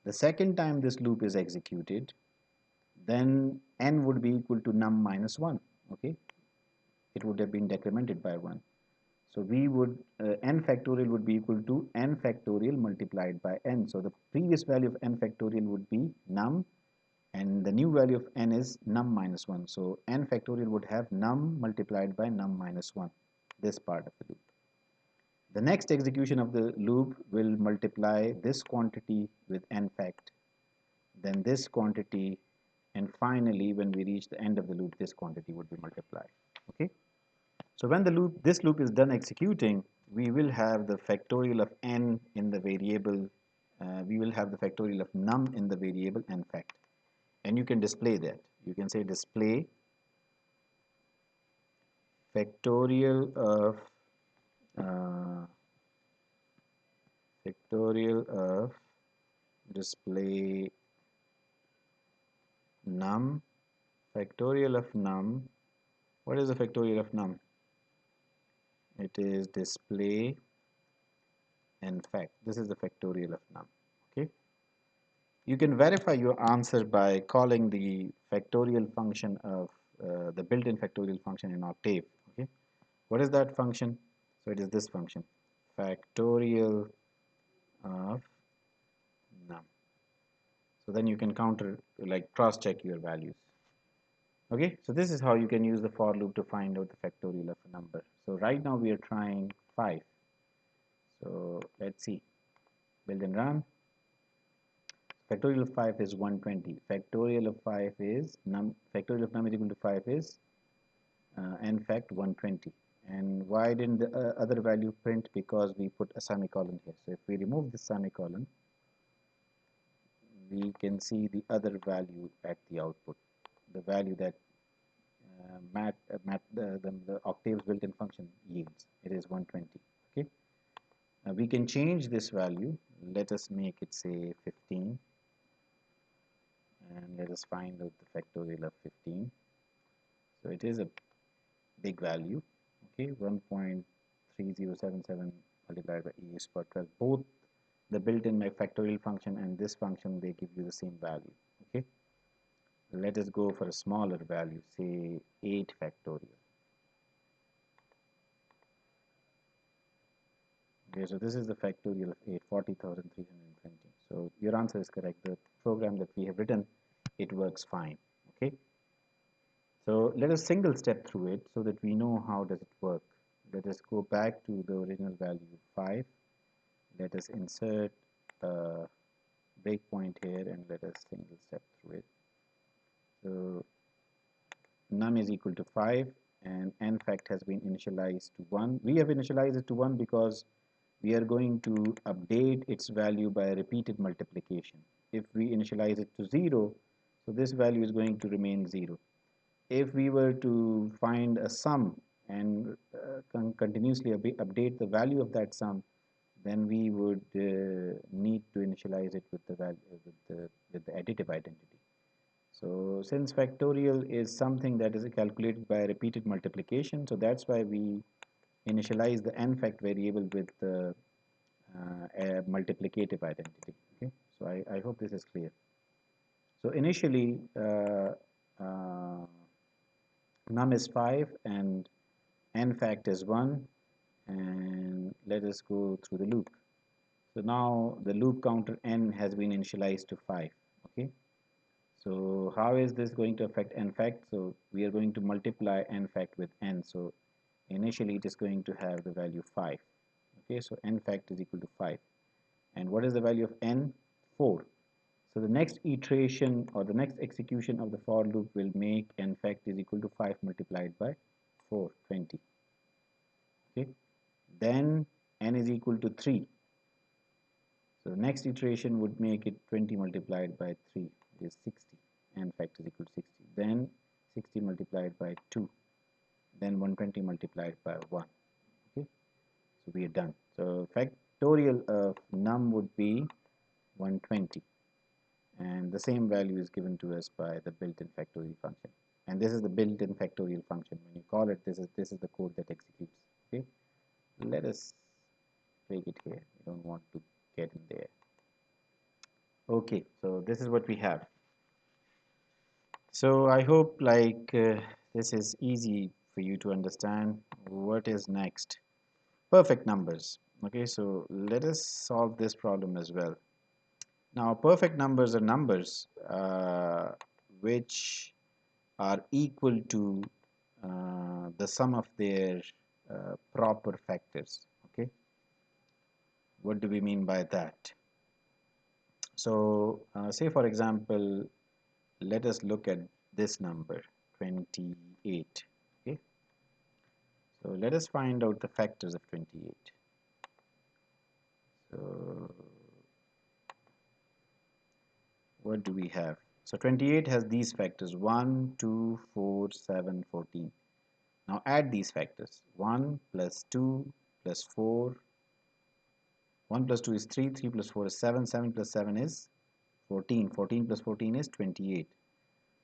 The second time this loop is executed, then n would be equal to num minus 1. Okay, it would have been decremented by 1. So we would n factorial would be equal to n factorial multiplied by n. So the previous value of n factorial would be num, and the new value of n is num minus 1. So n factorial would have num multiplied by num minus 1, this part of the loop. The next execution of the loop will multiply this quantity with n fact, then this quantity, and finally when we reach the end of the loop, this quantity would be multiplied. Okay. So when this loop is done executing, we will have the factorial of n in the variable, we will have the factorial of num in the variable n fact. And you can display that. You can say display factorial of uh, display num, factorial of num. What is the factorial of num? It is display n fact. This is the factorial of num. Okay. You can verify your answer by calling the factorial function of the built-in factorial function in Octave. Okay. What is that function? So it is this function, factorial of num. So then you can counter, like cross-check your values. Okay, so this is how you can use the for loop to find out the factorial of a number. So right now we are trying 5. So let's see, build and run. Factorial of 5 is 120. Factorial of 5 is factorial of num is equal to 5 is n fact 120. And why didn't the other value print? Because we put a semicolon here. So if we remove the semicolon, we can see the other value at the output, the value that the Octave's built-in function yields. It is 120. Okay. We can change this value. Let us make it say 15, and let us find out the factorial of 15. So it is a big value. Okay, 1.3077 multiplied by e is power 12. Both the built-in factorial function and this function, they give you the same value. Okay. Let us go for a smaller value, say 8 factorial. Okay, so this is the factorial of 8, 40,320. So your answer is correct. The program that we have written, it works fine. Okay. So let us single step through it so that we know how does it work. Let us go back to the original value 5. Let us insert a breakpoint here and let us single step through it. So num is equal to 5 and n fact has been initialized to 1. We have initialized it to 1 because we are going to update its value by repeated multiplication. If we initialize it to 0, so this value is going to remain 0. If we were to find a sum and continuously update the value of that sum, then we would need to initialize it with the value with the additive identity. So since factorial is something that is calculated by repeated multiplication, so that's why we initialize the n fact variable with the a multiplicative identity. Okay, so I hope this is clear. So initially num is 5 and n fact is 1, and let us go through the loop. So now the loop counter n has been initialized to 5. Okay, so how is this going to affect n fact? So we are going to multiply n fact with n. So initially it is going to have the value 5. Okay, so n fact is equal to 5. And what is the value of n? 4. So the next iteration or the next execution of the for loop will make n fact is equal to 5 multiplied by 4, 20. Okay. Then n is equal to 3. So the next iteration would make it 20 multiplied by 3 is 60. N fact is equal to 60. Then 60 multiplied by 2. Then 120 multiplied by 1. Okay. So we are done. So factorial of num would be 120. And the same value is given to us by the built-in factorial function, and this is the built-in factorial function. When you call it, this is the code that executes. Okay, let us break it here. We don't want to get in there. Okay, so this is what we have. So I hope this is easy for you to understand. What is next? Perfect numbers. Okay, so let us solve this problem as well. Now perfect numbers are numbers which are equal to the sum of their proper factors. Okay, what do we mean by that? So say for example, let us look at this number 28. Okay, so let us find out the factors of 28. So what do we have? So 28 has these factors 1, 2, 4, 7, 14. Now add these factors 1 plus 2 plus 4. 1 plus 2 is 3, 3 plus 4 is 7, 7 plus 7 is 14, 14 plus 14 is 28.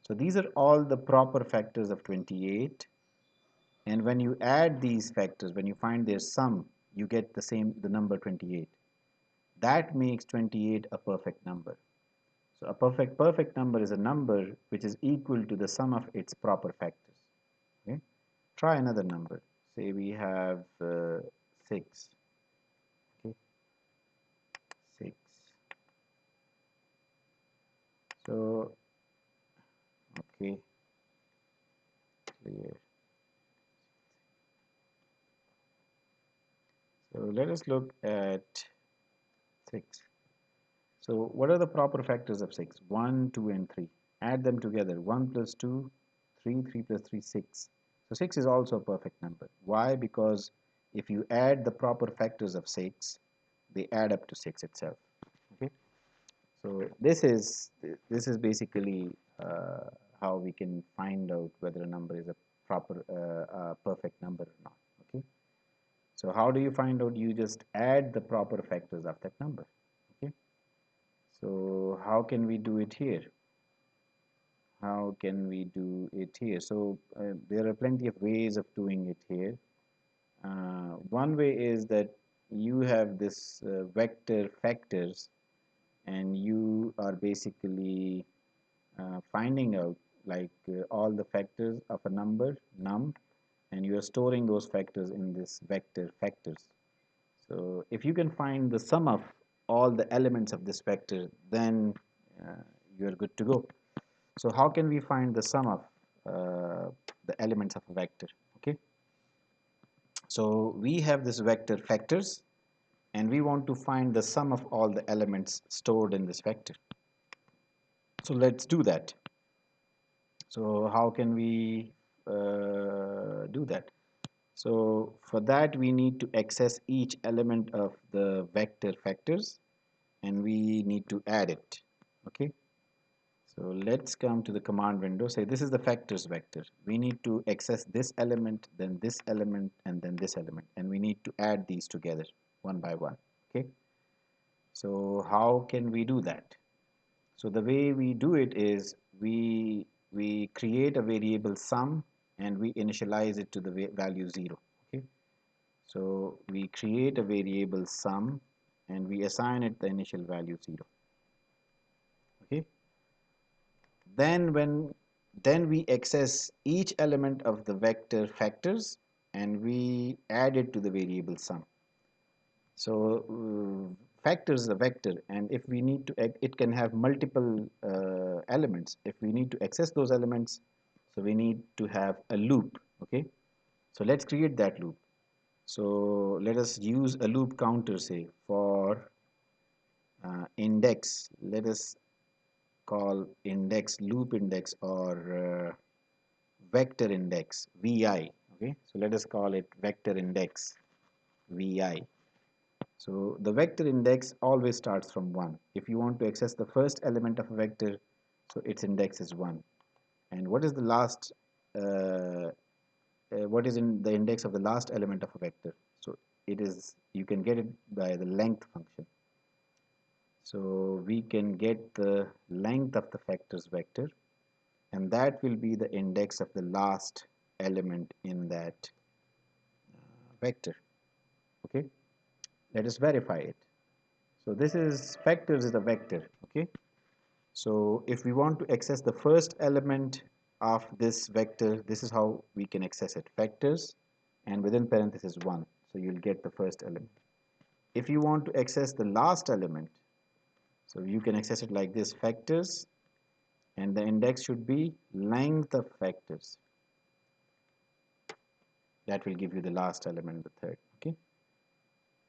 So these are all the proper factors of 28, and when you add these factors, when you find their sum, you get the number 28. That makes 28 a perfect number. So a perfect number is a number which is equal to the sum of its proper factors. Okay? Try another number. Say we have 6. Okay, 6. So okay, clear. So let us look at 6. So what are the proper factors of 6? 1, 2, and 3. Add them together. 1 plus 2, 3, 3 plus 3, 6. So 6 is also a perfect number. Why? Because if you add the proper factors of 6, they add up to 6 itself. Okay. So this is basically how we can find out whether a number is a perfect number or not. Okay. So how do you find out? You just add the proper factors of that number. Okay. So how can we do it here? How can we do it here? So there are plenty of ways of doing it here. One way is that you have this vector factors, and you are basically finding out all the factors of a number num, and you are storing those factors in this vector factors. So if you can find the sum of all the elements of this vector, then you are good to go. So how can we find the sum of the elements of a vector? Okay, so we have this vector factors, and we want to find the sum of all the elements stored in this vector. So let's do that. So how can we do that? So for that, we need to access each element of the vector factors, and we need to add it. Okay, so let's come to the command window. Say this is the factors vector. We need to access this element, then this element, and then this element, and we need to add these together one by one. Okay, so how can we do that? So the way we do it is we create a variable sum, and we initialize it to the value 0. Okay, so we create a variable sum, and we assign it the initial value 0. Okay, then we access each element of the vector factors, and we add it to the variable sum. So factor is a vector, and if we need to, it can have multiple elements. If we need to access those elements, so we need to have a loop. Okay, so let's create that loop. So let us use a loop counter, say for index. Let us call index, loop index, or vector index, vi. Okay, so let us call it vector index, vi. So the vector index always starts from 1. If you want to access the first element of a vector, so its index is 1. And what is the last, what is in the index of the last element of a vector? So it is, you can get it by the length function. So we can get the length of the factors vector, and that will be the index of the last element in that vector. Okay, let us verify it. So this is factors is a vector. Okay, so if we want to access the first element of this vector, this is how we can access it, factors and within parenthesis 1, so you'll get the first element. If you want to access the last element, so you can access it like this, factors, and the index should be length of factors. That will give you the last element, the third. Okay,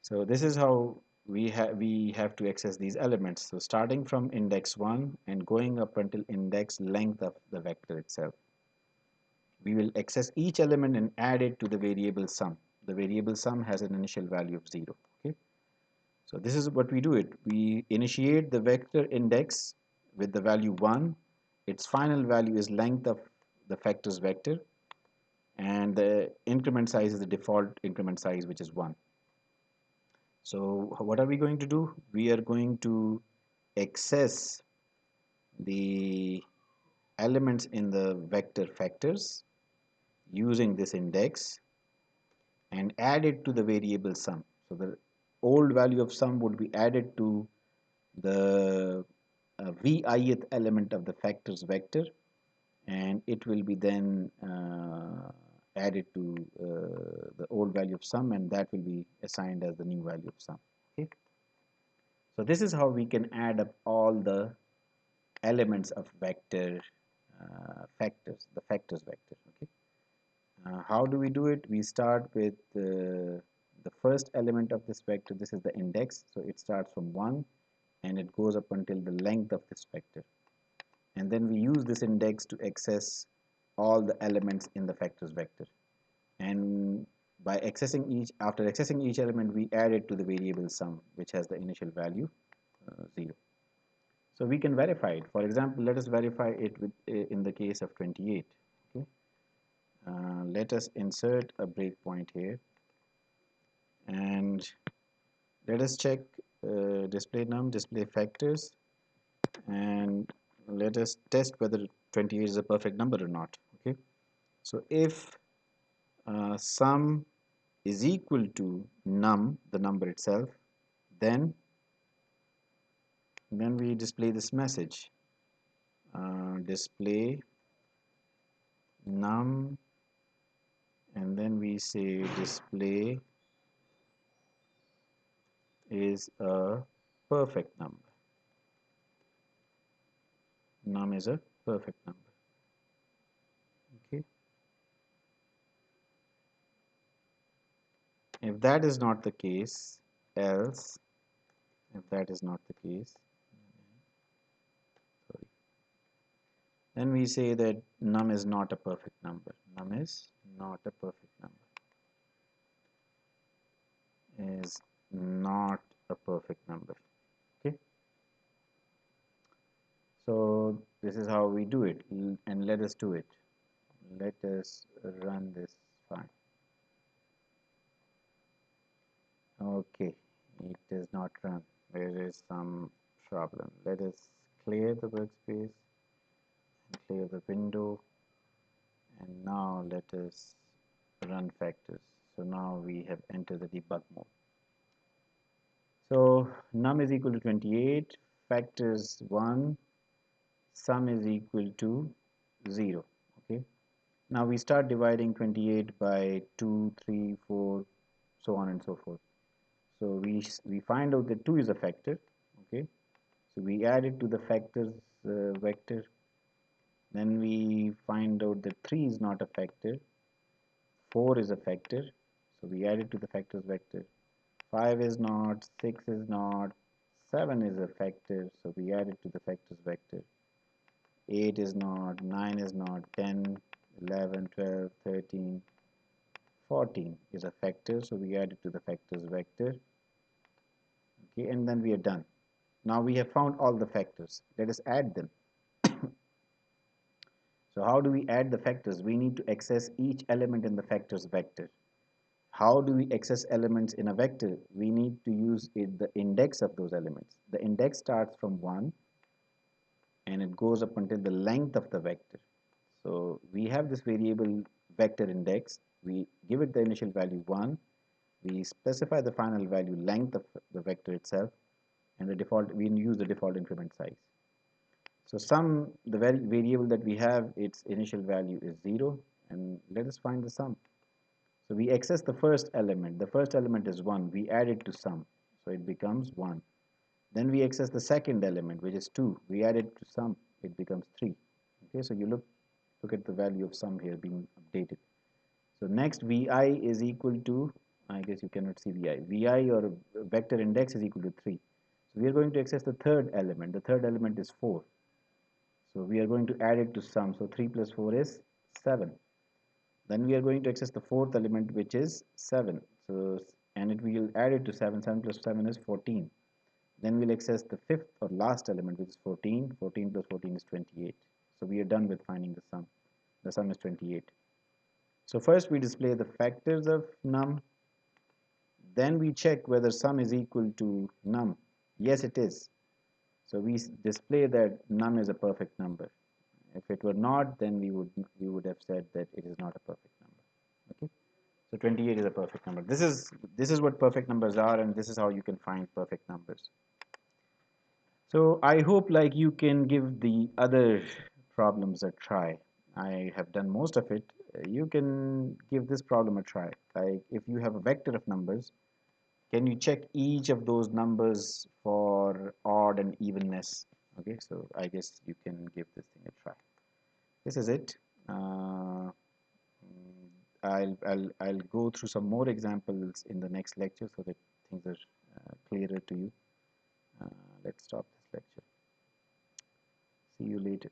so this is how we have to access these elements. So starting from index 1 and going up until index length of the vector itself, we will access each element and add it to the variable sum. The variable sum has an initial value of 0. Okay, so this is what we do it. We initiate the vector index with the value 1. Its final value is length of the factors vector, and the increment size is the default increment size, which is 1. So what are we going to do? We are going to access the elements in the vector factors using this index and add it to the variable sum. So the old value of sum would be added to the vith element of the factors vector, and it will be then added to the old value of sum, and that will be assigned as the new value of sum. Okay, so this is how we can add up all the elements of vector factors, the factors vector. Okay, how do we do it? We start with the first element of this vector. This is the index, so it starts from 1 and it goes up until the length of this vector, and then we use this index to access all the elements in the factors vector, and by accessing after accessing each element, we add it to the variable sum, which has the initial value 0. So we can verify it. For example, let us verify it with in the case of 28. Okay, let us insert a breakpoint here, and let us check display num, display factors, and let us test whether 28 is a perfect number or not. Okay, so if sum is equal to num, the number itself, then we display this message, display num, and then we say display is a perfect number. Num is a perfect number. Okay, if that is not the case, else, if that is not the case, sorry, then we say that num is not a perfect number. Num is not a perfect number, is not a perfect number. Okay, so this is how we do it, and let us do it. Let us run this file. Okay, it does not run. There is some problem. Let us clear the workspace and clear the window, and now let us run factors. So now we have entered the debug mode. So num is equal to 28, factors 1, sum is equal to 0. Okay, now we start dividing 28 by 2, 3, 4, so on and so forth. So we find out that 2 is a factor. Okay, so we add it to the factors vector. Then we find out that 3 is not a factor, 4 is a factor, so we add it to the factors vector. 5 is not, 6 is not, 7 is a factor, so we add it to the factors vector. 8 is not, 9 is not, 10, 11, 12, 13, 14 is a factor, so we add it to the factors vector. Okay, and then we are done. Now we have found all the factors. Let us add them. So how do we add the factors? We need to access each element in the factors vector. How do we access elements in a vector? We need to use the index of those elements. The index starts from 1 and it goes up until the length of the vector. So we have this variable vector index. We give it the initial value 1. We specify the final value length of the vector itself, and the default we use the default increment size. So sum, the variable that we have, its initial value is 0, and let us find the sum. So we access the first element. The first element is 1. We add it to sum, so it becomes 1. Then we access the second element, which is 2. We add it to sum, it becomes 3. Okay, so you look at the value of sum here being updated. So next vi is equal to, I guess you cannot see vi or vector index is equal to 3. So we are going to access the third element. The third element is 4. So we are going to add it to sum. So 3 plus 4 is 7. Then we are going to access the fourth element, which is 7. So and it will add it to 7. 7 plus 7 is 14. Then we'll access the fifth or last element, which is 14. 14 plus 14 is 28. So we are done with finding the sum. The sum is 28. So first we display the factors of num. Then we check whether sum is equal to num. Yes, it is. So we display that num is a perfect number. If it were not, then we would have said that it is not a perfect number. Okay. So 28 is a perfect number. This is what perfect numbers are, and this is how you can find perfect numbers. So I hope like you can give the other problems a try. I have done most of it. You can give this problem a try. Like if you have a vector of numbers, can you check each of those numbers for odd and evenness? Okay, so I guess you can give this thing a try. This is it. I'll go through some more examples in the next lecture so that things are clearer to you. Let's stop this lecture. See you later.